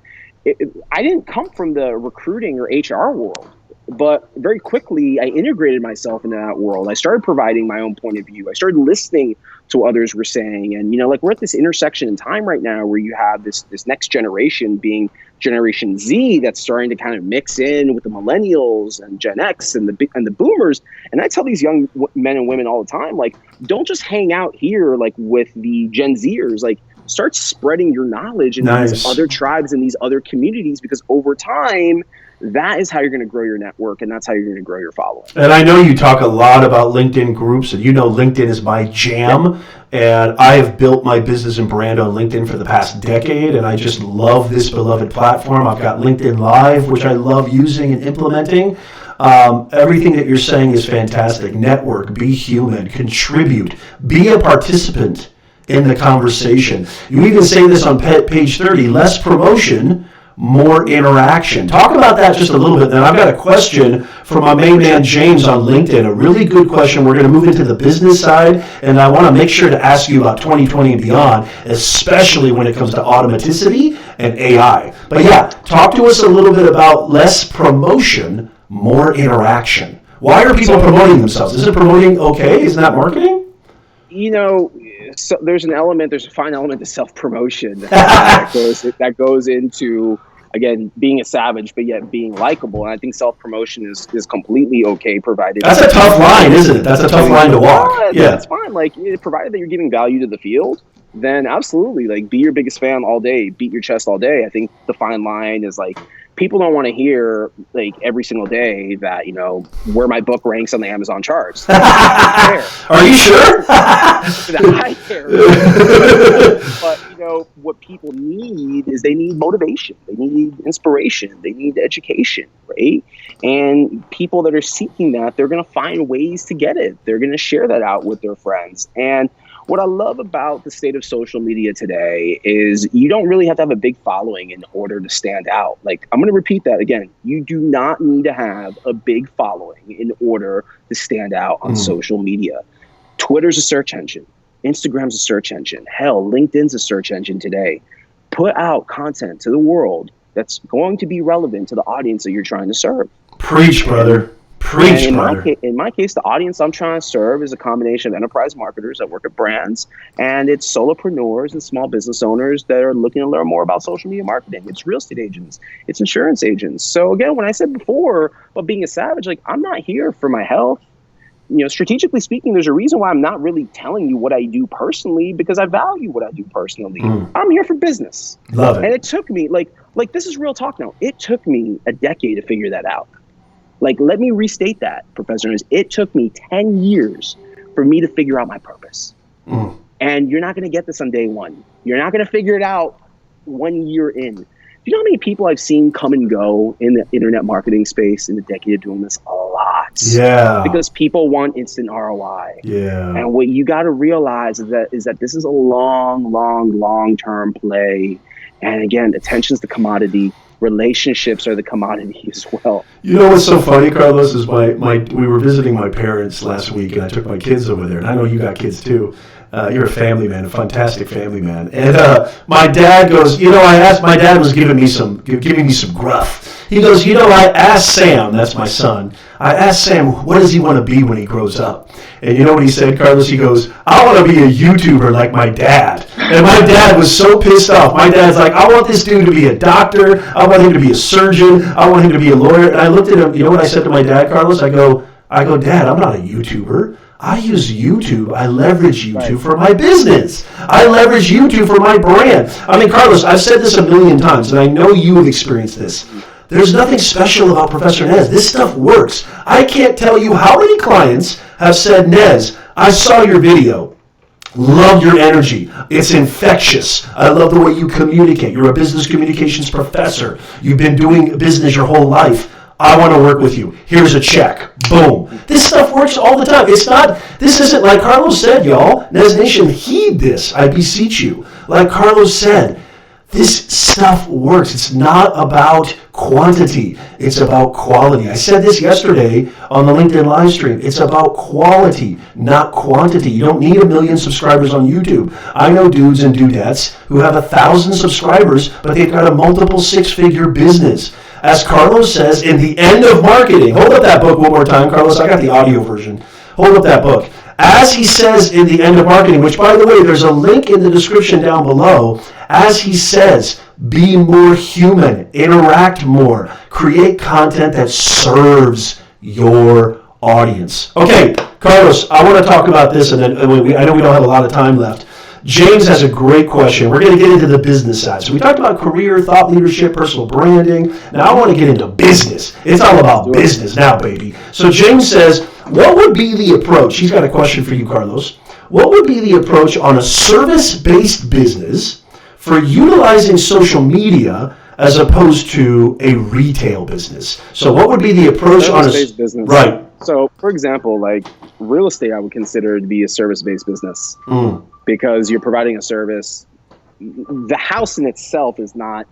I didn't come from the recruiting or HR world. But very quickly, I integrated myself into that world. I started providing my own point of view. I started listening to what others were saying. And, we're at this intersection in time right now where you have this next generation, being Generation Z, that's starting to kind of mix in with the millennials and Gen X and the boomers. And I tell these young men and women all the time, like, don't just hang out here, like, with the Gen Zers. Like, start spreading your knowledge in these other tribes and these other communities, because over time, that is how you're going to grow your network, and that's how you're going to grow your following. And I know you talk a lot about LinkedIn groups, and LinkedIn is my jam. And I have built my business and brand on LinkedIn for the past decade, and I just love this beloved platform. I've got LinkedIn Live, which I love using and implementing. Everything that you're saying is fantastic. Network, be human, contribute, be a participant in the conversation. You even say this on page 30, less promotion, more interaction. Talk about that just a little bit. Then I've got a question from my main man James on LinkedIn, a really good question. We're going to move into the business side, and I want to make sure to ask you about 2020 and beyond, especially when it comes to automaticity and AI. But yeah, talk to us a little bit about less promotion, more interaction. Why are people promoting themselves? Isn't promoting okay? Isn't that marketing? So there's a fine element to self-promotion that goes into, again, being a savage, but yet being likable. And I think self-promotion is completely okay, provided. That's a tough line, isn't it? That's a tough line to walk. Yeah. That's fine. Like, provided that you're giving value to the field, then absolutely, like, be your biggest fan all day, beat your chest all day. I think the fine line is, like, people don't want to hear, like, every single day that, you know, where my book ranks on the Amazon charts. Are you sure? I care. But, you know, what people need is they need motivation. They need inspiration. They need education, right? And people that are seeking that, they're going to find ways to get it. They're going to share that out with their friends. And what I love about the state of social media today is you don't really have to have a big following in order to stand out. Like, I'm going to repeat that again. You do not need to have a big following in order to stand out on social media. Twitter's a search engine. Instagram's a search engine. Hell, LinkedIn's a search engine today. Put out content to the world that's going to be relevant to the audience that you're trying to serve. Preach, brother. Preach, brother. In my case, the audience I'm trying to serve is a combination of enterprise marketers that work at brands, and it's solopreneurs and small business owners that are looking to learn more about social media marketing. It's real estate agents. It's insurance agents. So again, when I said before about being a savage, like, I'm not here for my health. You know, strategically speaking, there's a reason why I'm not really telling you what I do personally, because I value what I do personally. I'm here for business. Love it. And it took me, like this is real talk now. It took me a decade to figure that out. Like, let me restate that, Professor Nez. It took me 10 years for me to figure out my purpose. And you're not going to get this on day one. You're not going to figure it out 1 year in. Do you know how many people I've seen come and go in the internet marketing space in the decade of doing this? A lot. Yeah. Because people want instant ROI. Yeah. And what you got to realize is that this is a long-term play. And again, attention's the commodity. Relationships are the commodity as well. You know what's so funny, Carlos, is we were visiting my parents last week, and I took my kids over there. And I know you got kids too. You're a family man, a fantastic family man. And my dad goes, you know, my dad was giving me some gruff. He goes, you know, I asked Sam, that's my son, I asked Sam, what does he want to be when he grows up? And you know what he said, Carlos? He goes, I want to be a YouTuber like my dad. And my dad was so pissed off. My dad's like, I want this dude to be a doctor. I want him to be a surgeon. I want him to be a lawyer. And I looked at him, you know what I said to my dad, Carlos? I go, Dad, I'm not a YouTuber. I use YouTube. I leverage YouTube for my business. I leverage YouTube for my brand. I mean, Carlos, I've said this a million times, and I know you have experienced this. There's nothing special about Professor Nez. This stuff works. I can't tell you how many clients have said, Nez, I saw your video. Love your energy. It's infectious. I love the way you communicate. You're a business communications professor. You've been doing business your whole life. I want to work with you. Here's a check. Boom. This stuff works all the time. This isn't like Carlos said, y'all. Nez Nation, heed this. I beseech you. Like Carlos said, this stuff works. It's not about quantity. It's about quality. I said this yesterday on the LinkedIn live stream. It's about quality, not quantity. You don't need 1 million subscribers on YouTube. I know dudes and dudettes who have 1,000 subscribers, but they've got a multiple six-figure business. As Carlos says, in the end of marketing, hold up that book one more time, Carlos. I got the audio version. Hold up that book. As he says in the end of marketing, which, by the way, there's a link in the description down below. As he says, be more human, interact more, create content that serves your audience. Okay, Carlos, I want to talk about this, and then I know we don't have a lot of time left. James has a great question. We're going to get into the business side. So we talked about career, thought leadership, personal branding. Now I want to get into business. It's all about business now, baby. So James says, what would be the approach? He's got a question for you, Carlos. What would be the approach on a service-based business for utilizing social media as opposed to a retail business? So what would be the approach on a service-based business? Right. So, for example, like real estate, I would consider to be a service-based business because you're providing a service. The house in itself is not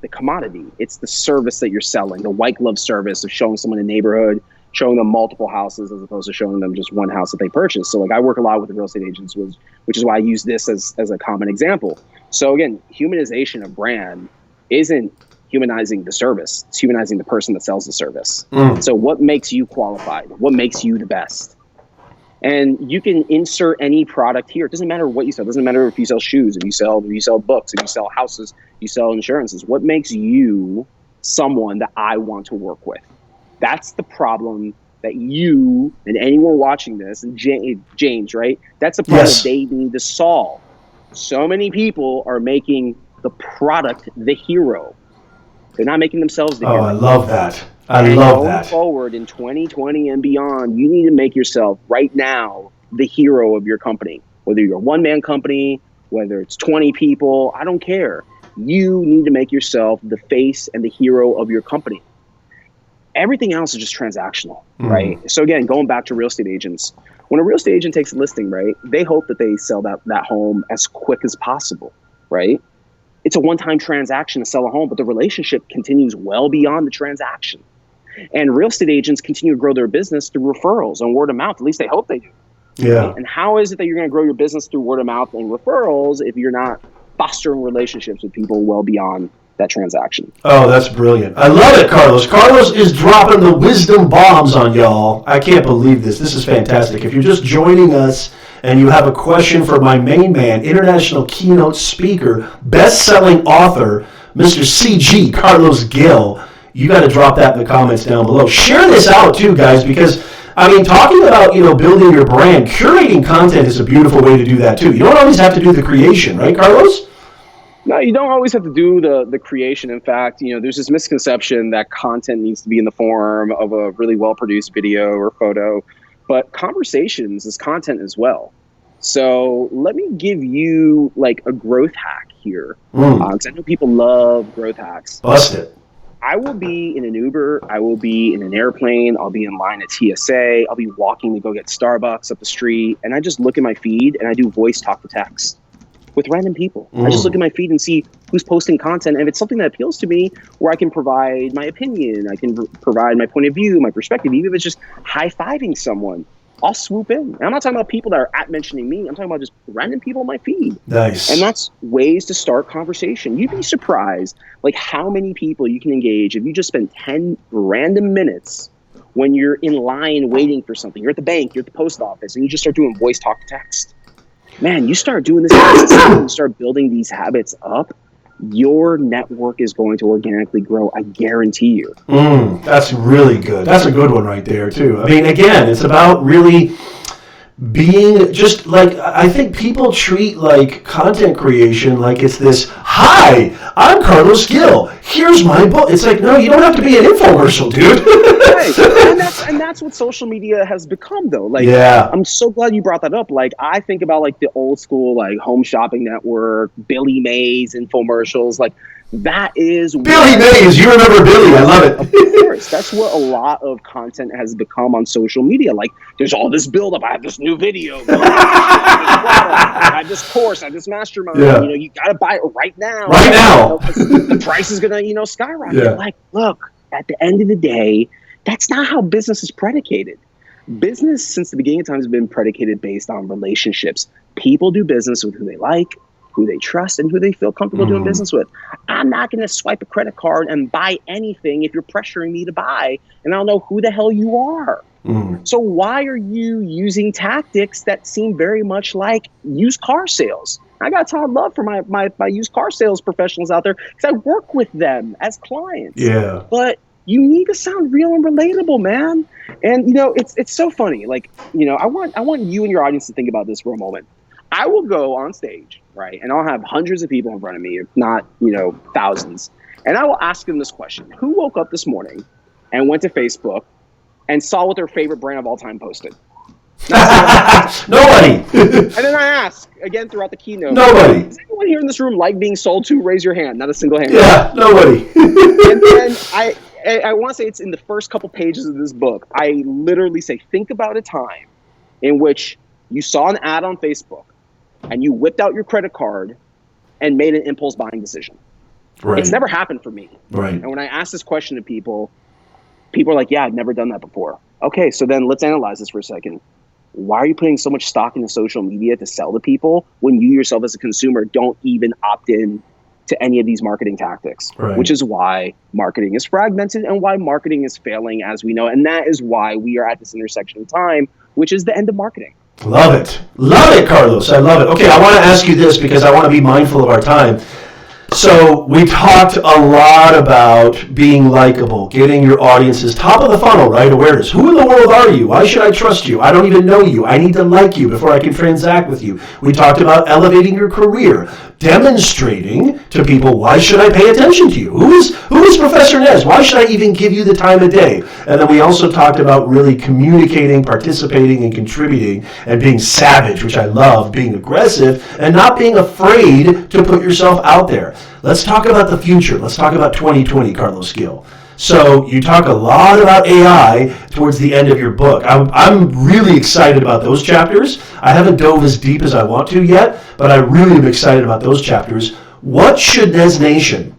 the commodity. It's the service that you're selling, the white glove service of showing someone a neighborhood, showing them multiple houses as opposed to showing them just one house that they purchased. So like I work a lot with the real estate agents, which is why I use this as a common example. So again, humanization of brand isn't humanizing the service. It's humanizing the person that sells the service. So what makes you qualified? What makes you the best? And you can insert any product here. It doesn't matter what you sell. It doesn't matter if you sell shoes, if you sell books, if you sell houses, you sell insurances. What makes you someone that I want to work with? That's the problem that you and anyone watching this, and James, right? That's the problem that they need to solve. So many people are making the product the hero. They're not making themselves the hero. Oh, I love that. Going forward in 2020 and beyond, you need to make yourself right now the hero of your company. Whether you're a one-man company, whether it's 20 people, I don't care. You need to make yourself the face and the hero of your company. Everything else is just transactional, right? So again, going back to real estate agents, when a real estate agent takes a listing, right, they hope that they sell that home as quick as possible, right? It's a one-time transaction to sell a home, but the relationship continues well beyond the transaction. And real estate agents continue to grow their business through referrals and word of mouth. At least they hope they do. Yeah. Right? And how is it that you're going to grow your business through word of mouth and referrals if you're not fostering relationships with people well beyond that transaction? Oh, that's brilliant. I love it, Carlos. Carlos is dropping the wisdom bombs on y'all. I can't believe this. This is fantastic. If you're just joining us and you have a question for my main man, international keynote speaker, best-selling author, Mr. CG, Carlos Gil, you got to drop that in the comments down below. Share this out too, guys, because I mean, talking about, building your brand, curating content is a beautiful way to do that too. You don't always have to do the creation, right, Carlos? No, you don't always have to do the creation. In fact, there's this misconception that content needs to be in the form of a really well-produced video or photo, but conversations is content as well. So let me give you like a growth hack here, because I know people love growth hacks. Bust it. I will be in an Uber, I will be in an airplane, I'll be in line at TSA, I'll be walking to go get Starbucks up the street, and I just look at my feed and I do voice talk to text with random people. I just look at my feed and see who's posting content, and if it's something that appeals to me, where I can provide my opinion, I can provide my point of view, my perspective, even if it's just high-fiving someone, I'll swoop in. And I'm not talking about people that are mentioning me. I'm talking about just random people on my feed. Nice. And that's ways to start conversation. You'd be surprised like how many people you can engage if you just spend 10 random minutes when you're in line waiting for something. You're at the bank, you're at the post office, and you just start doing voice talk to text. Man, you start doing this, you start building these habits up, your network is going to organically grow. I guarantee you. That's really good. That's a good one right there, too. I mean, again, it's about really being just like, I think people treat like content creation like it's this, hi, I'm Carlos Gil. Here's my book. It's like, no, you don't have to be an infomercial, dude. Right. And that's what social media has become, though. Like, yeah. I'm so glad you brought that up. Like, I think about like the old school, like Home Shopping Network, Billy Mays infomercials, like that is Billy Mays. You remember Billy? I love it. Of course, that's what a lot of content has become on social media. Like, there's all this buildup. I have this new video. I have this course. I have this mastermind. Yeah. You got to buy it right now. Right now. The price is gonna, skyrocket. Yeah. Like, look, at the end of the day, that's not how business is predicated. Business, since the beginning of time, has been predicated based on relationships. People do business with who they like, who they trust, and who they feel comfortable doing business with. I'm not going to swipe a credit card and buy anything if you're pressuring me to buy, and I don't know who the hell you are. So why are you using tactics that seem very much like used car sales? I got a ton of love for my used car sales professionals out there because I work with them as clients. Yeah. But you need to sound real and relatable, man. And it's so funny. Like, I want you and your audience to think about this for a moment. I will go on stage, right, and I'll have hundreds of people in front of me, if not, thousands. And I will ask them this question. Who woke up this morning and went to Facebook and saw what their favorite brand of all time posted? Nobody. And then I ask, again, throughout the keynote. Nobody. Does anyone here in this room like being sold to? Raise your hand. Not a single hand. Yeah, nobody. And then I want to say it's in the first couple pages of this book. I literally say, think about a time in which you saw an ad on Facebook and you whipped out your credit card and made an impulse buying decision. Right. It's never happened for me. Right. And when I ask this question to people are like, yeah, I've never done that before. Okay, so then let's analyze this for a second. Why are you putting so much stock into social media to sell to people when you yourself as a consumer don't even opt in to any of these marketing tactics? Right. Which is why marketing is fragmented and why marketing is failing as we know. And that is why we are at this intersection of time which is the end of marketing. Love it. Love it, Carlos. I love it. Okay, I want to ask you this because I want to be mindful of our time. So we talked a lot about being likable, getting your audiences top of the funnel, right? Awareness. Who in the world are you? Why should I trust you? I don't even know you. I need to like you before I can transact with you. We talked about elevating your career, demonstrating to people, why should I pay attention to you? Who is Professor Nez? Why should I even give you the time of day? And then we also talked about really communicating, participating, and contributing, and being savage, which I love, being aggressive, and not being afraid to put yourself out there. Let's talk about the future. Let's talk about 2020, Carlos Gil. So you talk a lot about AI towards the end of your book. I'm really excited about those chapters. I haven't dove as deep as I want to yet, but I really am excited about those chapters. What should Nez Nation,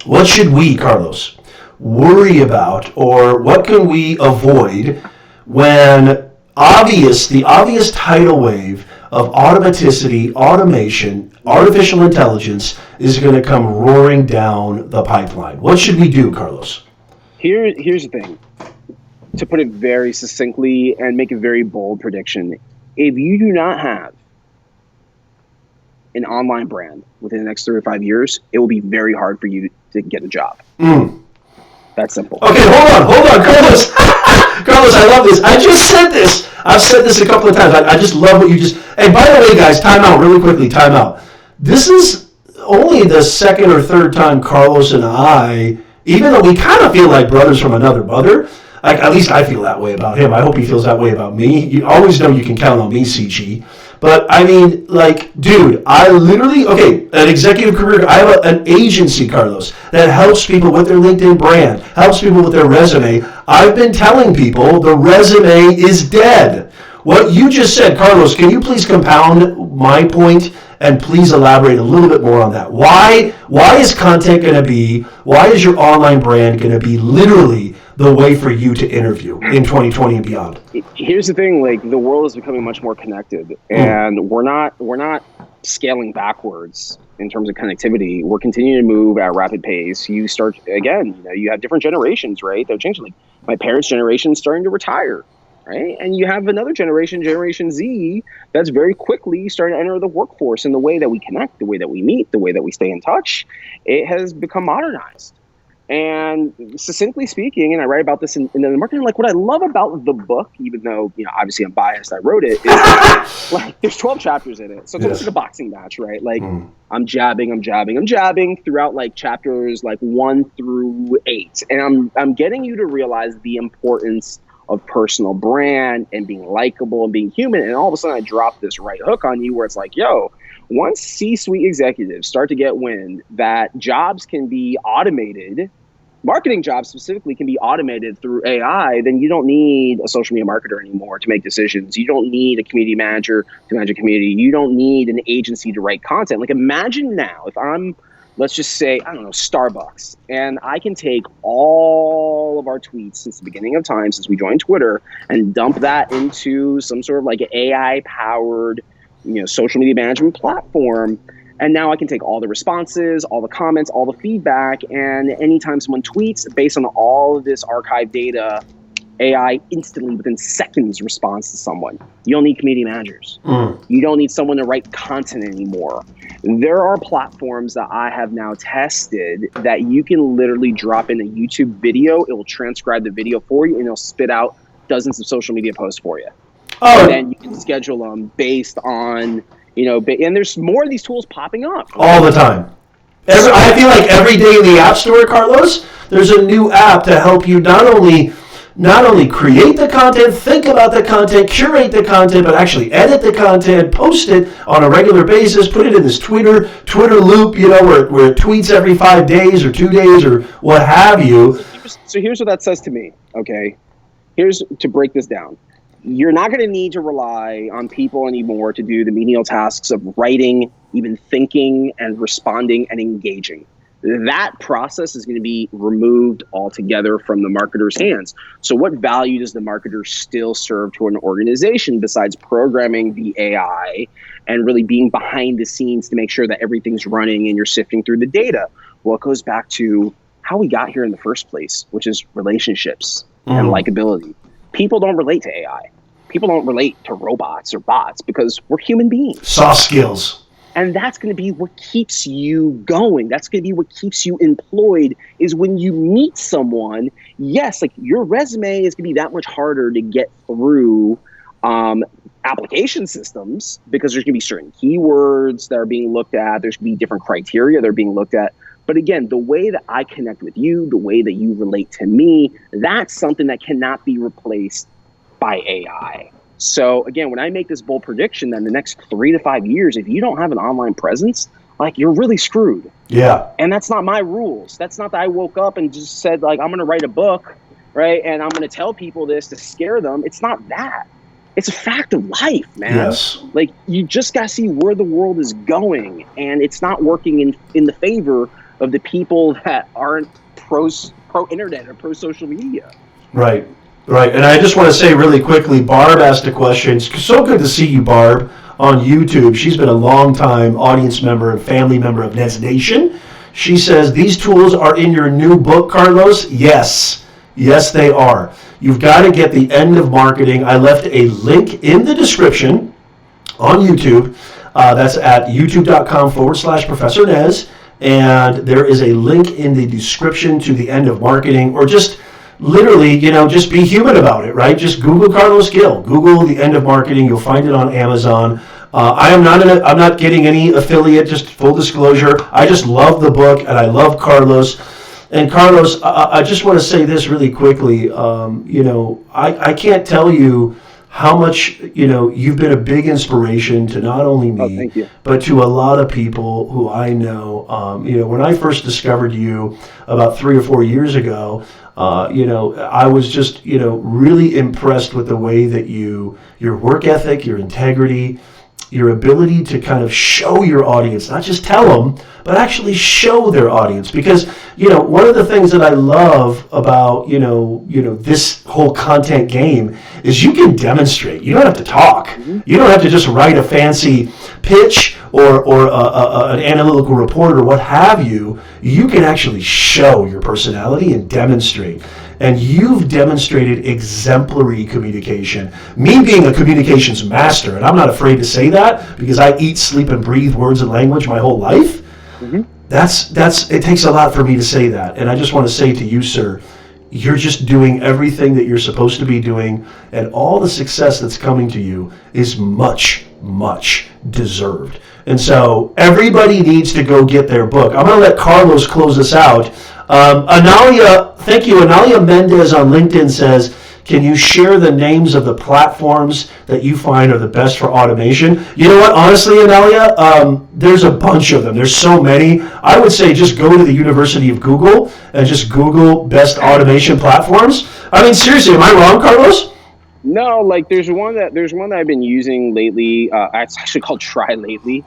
what should we, Carlos, worry about, or what can we avoid when the obvious tidal wave of automaticity, automation, artificial intelligence is going to come roaring down the pipeline? What should we do, Carlos? Here's the thing. To put it very succinctly and make a very bold prediction, if you do not have an online brand within the next 3 or 5 years, it will be very hard for you to get a job. That's simple. Okay, hold on, Carlos. Carlos, I love this. I just said this. I've said this a couple of times. I just love what you just... And by the way, guys, time out really quickly, time out. This is only the second or third time Carlos and I, even though we kind of feel like brothers from another mother, like at least I feel that way about him. I hope he feels that way about me. You always know you can count on me, CG. But I mean, like, dude, I literally, an executive career, I have an agency, Carlos, that helps people with their LinkedIn brand, helps people with their resume. I've been telling people the resume is dead. What you just said, Carlos, can you please compound my point and please elaborate a little bit more on that? Why is content going to be, why is your online brand going to be literally the way for you to interview in 2020 and beyond? Here's the thing, like, the world is becoming much more connected, and we're not scaling backwards in terms of connectivity. We're continuing to move at a rapid pace. You start, again, you have different generations, right? They're changing. Like, my parents' generation is starting to retire, right? And you have another generation, Generation Z, that's very quickly starting to enter the workforce. And the way that we connect, the way that we meet, the way that we stay in touch, it has become modernized. And succinctly speaking, and I write about this in the marketing, like, what I love about the book, even though, obviously I'm biased, I wrote it, is like, there's 12 chapters in it. So it's almost like a boxing match, right? Like, I'm jabbing throughout, like, chapters like 1 through 8. And I'm getting you to realize the importance of personal brand and being likable and being human. And all of a sudden I drop this right hook on you where it's like, yo, once C-suite executives start to get wind that jobs can be automated, marketing jobs specifically can be automated through AI, then you don't need a social media marketer anymore to make decisions. You don't need a community manager to manage a community. You don't need an agency to write content. Like, imagine now if I'm, let's just say, I don't know, Starbucks, and I can take all of our tweets since the beginning of time, since we joined Twitter, and dump that into some sort of like AI-powered social media management platform. And now I can take all the responses, all the comments, all the feedback, and anytime someone tweets, based on all of this archived data, AI instantly, within seconds, responds to someone. You don't need community managers. You don't need someone to write content anymore. There are platforms that I have now tested that you can literally drop in a YouTube video. It will transcribe the video for you, and it'll spit out dozens of social media posts for you. And then you can schedule them based on, and there's more of these tools popping up all the time. I feel like every day in the App Store, Carlos, there's a new app to help you not only create the content, think about the content, curate the content, but actually edit the content, post it on a regular basis, put it in this Twitter loop, where it tweets every 5 days or 2 days or what have you. So here's what that says to me, okay? Here's to break this down. You're not going to need to rely on people anymore to do the menial tasks of writing, even thinking and responding and engaging. That process is going to be removed altogether from the marketer's hands. So what value does the marketer still serve to an organization besides programming the AI and really being behind the scenes to make sure that everything's running and you're sifting through the data? Well, it goes back to how we got here in the first place, which is relationships and likability. People don't relate to AI. people don't relate to robots or bots because we're human beings. Soft skills. And that's going to be what keeps you going. That's going to be what keeps you employed, is when you meet someone. Yes, like your resume is going to be that much harder to get through application systems, because there's going to be certain keywords that are being looked at. There's going to be different criteria that are being looked at. But again, the way that I connect with you, the way that you relate to me, that's something that cannot be replaced by AI. So again, when I make this bold prediction that in the next 3 to 5 years, if you don't have an online presence, like, you're really screwed. Yeah. And that's not my rules. That's not that I woke up and just said, like, I'm going to write a book, right? And I'm going to tell people this to scare them. It's not that. It's a fact of life, man. Yes. Like, you just got to see where the world is going. And it's not working in the favor of the people that aren't pro-internet or pro-social media. Right. Right. And I just want to say really quickly, Barb asked a question. It's so good to see you, Barb, on YouTube. She's been a long-time audience member and family member of Nez Nation. She says, these tools are in your new book, Carlos? Yes. Yes, they are. You've got to get the end of marketing. I left a link in the description on YouTube. That's at youtube.com/Professor Nez. And there is a link in the description to the end of marketing, or just literally, just be human about it, right? Just Google Carlos Gil, Google the end of marketing. You'll find it on Amazon. I'm not getting any affiliate, just full disclosure. I just love the book and I love Carlos. And Carlos, I just want to say this really quickly. I can't tell you how much, you've been a big inspiration to not only me, but to a lot of people who I know. When I first discovered you about 3 or 4 years ago, I was just, really impressed with the way that your work ethic, your integrity, your ability to kind of show your audience, not just tell them, but actually show their audience. Because, one of the things that I love about, this whole content game is you can demonstrate. You don't have to talk. Mm-hmm. You don't have to just write a fancy pitch or an analytical report or what have you. You can actually show your personality and demonstrate. And you've demonstrated exemplary communication. Me being a communications master, and I'm not afraid to say that because I eat, sleep, and breathe words and language my whole life. Mm-hmm. It takes a lot for me to say that. And I just want to say to you, sir, you're just doing everything that you're supposed to be doing, and all the success that's coming to you is much, much deserved. And so everybody needs to go get their book. I'm going to let Carlos close us out. Analia, thank you. Analia Mendez on LinkedIn says, can you share the names of the platforms that you find are the best for automation? You know what? Honestly, Analia, there's a bunch of them. There's so many. I would say just go to the University of Google and just Google best automation platforms. I mean, seriously, am I wrong, Carlos? No, like there's one that I've been using lately. It's actually called Try Lately.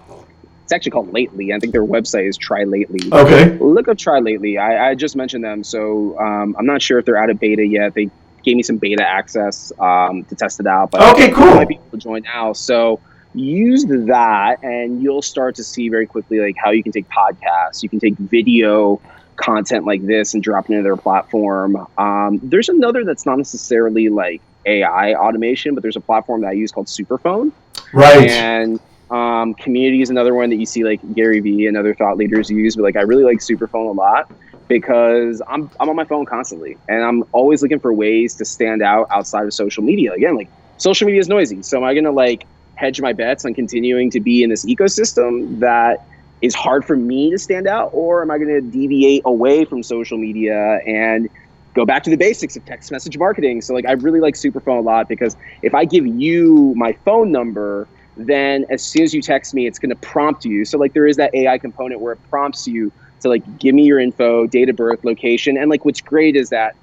It's actually called Lately. I think their website is Try Lately. Okay. Look up Try Lately. I just mentioned them, so I'm not sure if they're out of beta yet. They gave me some beta access to test it out, but okay, cool. I might be able to join now. So use that, and you'll start to see very quickly like how you can take podcasts, you can take video content like this and drop it into their platform. There's another that's not necessarily like AI automation, but there's a platform that I use called Superphone. Right. And Community is another one that you see like Gary Vee and other thought leaders use, but like I really like Superphone a lot because I'm on my phone constantly and I'm always looking for ways to stand out outside of social media. Again, like social media is noisy. So am I going to like hedge my bets on continuing to be in this ecosystem that is hard for me to stand out, or am I going to deviate away from social media and go back to the basics of text message marketing? So like I really like Superphone a lot because if I give you my phone number, then as soon as you text me, it's going to prompt you. So like there is that AI component where it prompts you to like give me your info, date of birth, location. And like what's great is that,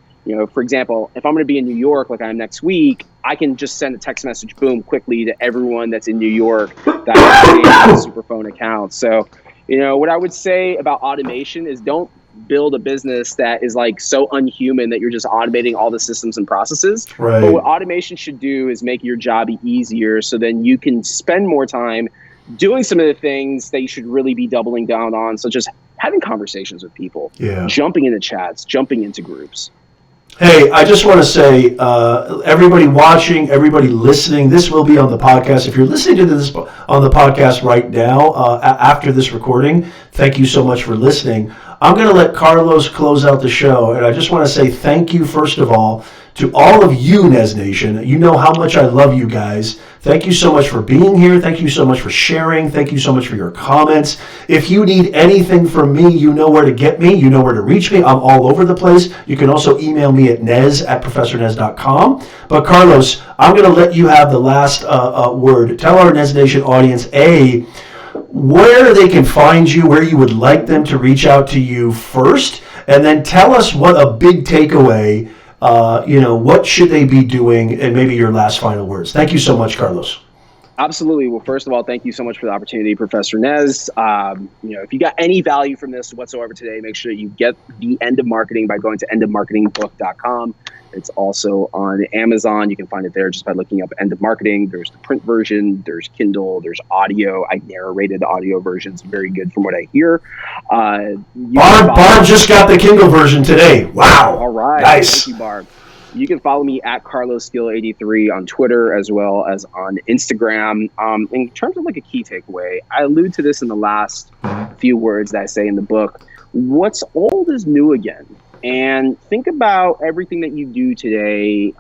for example, if I'm going to be in New York like I am next week, I can just send a text message, boom, quickly to everyone that's in New York that has a Superphone account. So, what I would say about automation is don't build a business that is like so unhuman that you're just automating all the systems and processes. Right. But what automation should do is make your job easier so then you can spend more time doing some of the things that you should really be doubling down on, such as having conversations with people, jumping into chats, jumping into groups. Hey, I just want to say, everybody watching, everybody listening, this will be on the podcast. If you're listening to this on the podcast right now, after this recording, thank you so much for listening. I'm going to let Carlos close out the show, and I just want to say thank you, first of all, to all of you, Nez Nation. You know how much I love you guys. Thank you so much for being here. Thank you so much for sharing. Thank you so much for your comments. If you need anything from me, you know where to get me. You know where to reach me. I'm all over the place. You can also email me at nez@professornez.com. But Carlos, I'm going to let you have the last word. Tell our Nez Nation audience, where they can find you, where you would like them to reach out to you first, and then tell us what a big takeaway, what should they be doing, and maybe your last final words. Thank you so much, Carlos. Absolutely. Well, first of all, thank you so much for the opportunity, Professor Nez. If you got any value from this whatsoever today, make sure you get The End of Marketing by going to endofmarketingbook.com. It's also on Amazon. You can find it there just by looking up End of Marketing. There's the print version, there's Kindle, there's audio. I narrated the audio version. It's very good from what I hear. Barb just got the Kindle version today. Wow. All right. Nice. Thank you, Barb. You can follow me at Carlos Gil 83 on Twitter as well as on Instagram. In terms of like a key takeaway, I allude to this in the last few words that I say in the book. What's old is new again. And think about everything that you do today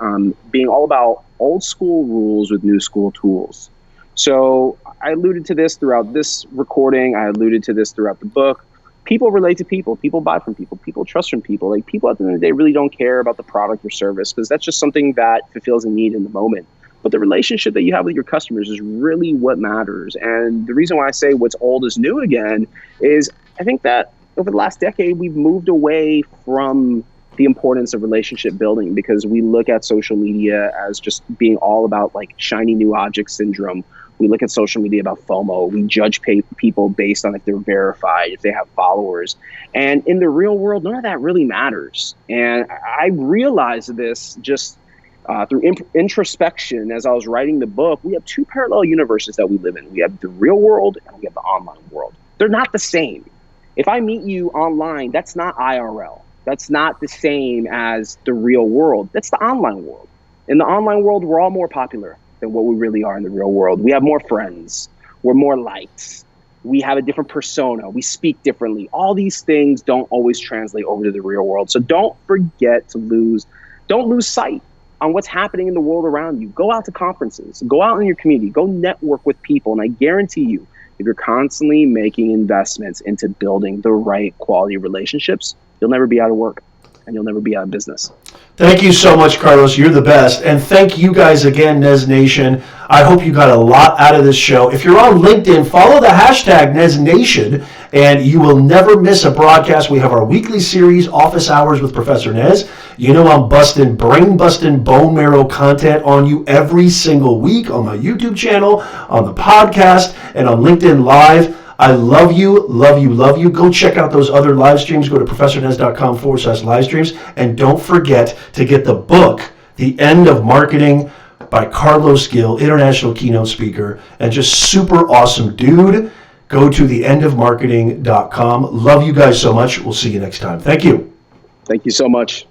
being all about old school rules with new school tools. So I alluded to this throughout this recording. I alluded to this throughout the book. People relate to people. People buy from people. People trust from people. Like, people at the end of the day really don't care about the product or service because that's just something that fulfills a need in the moment. But the relationship that you have with your customers is really what matters. And the reason why I say what's old is new again is I think that over the last decade, we've moved away from the importance of relationship building because we look at social media as just being all about like shiny new object syndrome. We look at social media about FOMO. We judge people based on if they're verified, if they have followers. And in the real world, none of that really matters. And I realized this just through introspection as I was writing the book. We have two parallel universes that we live in. We have the real world and we have the online world. They're not the same. If I meet you online, that's not IRL. That's not the same as the real world. That's the online world. In the online world, we're all more popular than what we really are in the real world. We have more friends. We're more liked. We have a different persona. We speak differently. All these things don't always translate over to the real world. So don't lose sight on what's happening in the world around you. Go out to conferences. Go out in your community. Go network with people. And I guarantee you, if you're constantly making investments into building the right quality relationships, you'll never be out of work and you'll never be out of business. Thank you so much, Carlos. You're the best. And thank you guys again, Nez Nation. I hope you got a lot out of this show. If you're on LinkedIn, follow the hashtag Nez Nation, and you will never miss a broadcast. We have our weekly series, Office Hours with Professor Nez. You know I'm busting, brain-busting, bone marrow content on you every single week on my YouTube channel, on the podcast, and on LinkedIn Live. I love you, love you, love you. Go check out those other live streams. Go to professornez.com/live streams. And don't forget to get the book, The End of Marketing by Carlos Gil, international keynote speaker, and just super awesome dude. Go to theendofmarketing.com. Love you guys so much. We'll see you next time. Thank you. Thank you so much.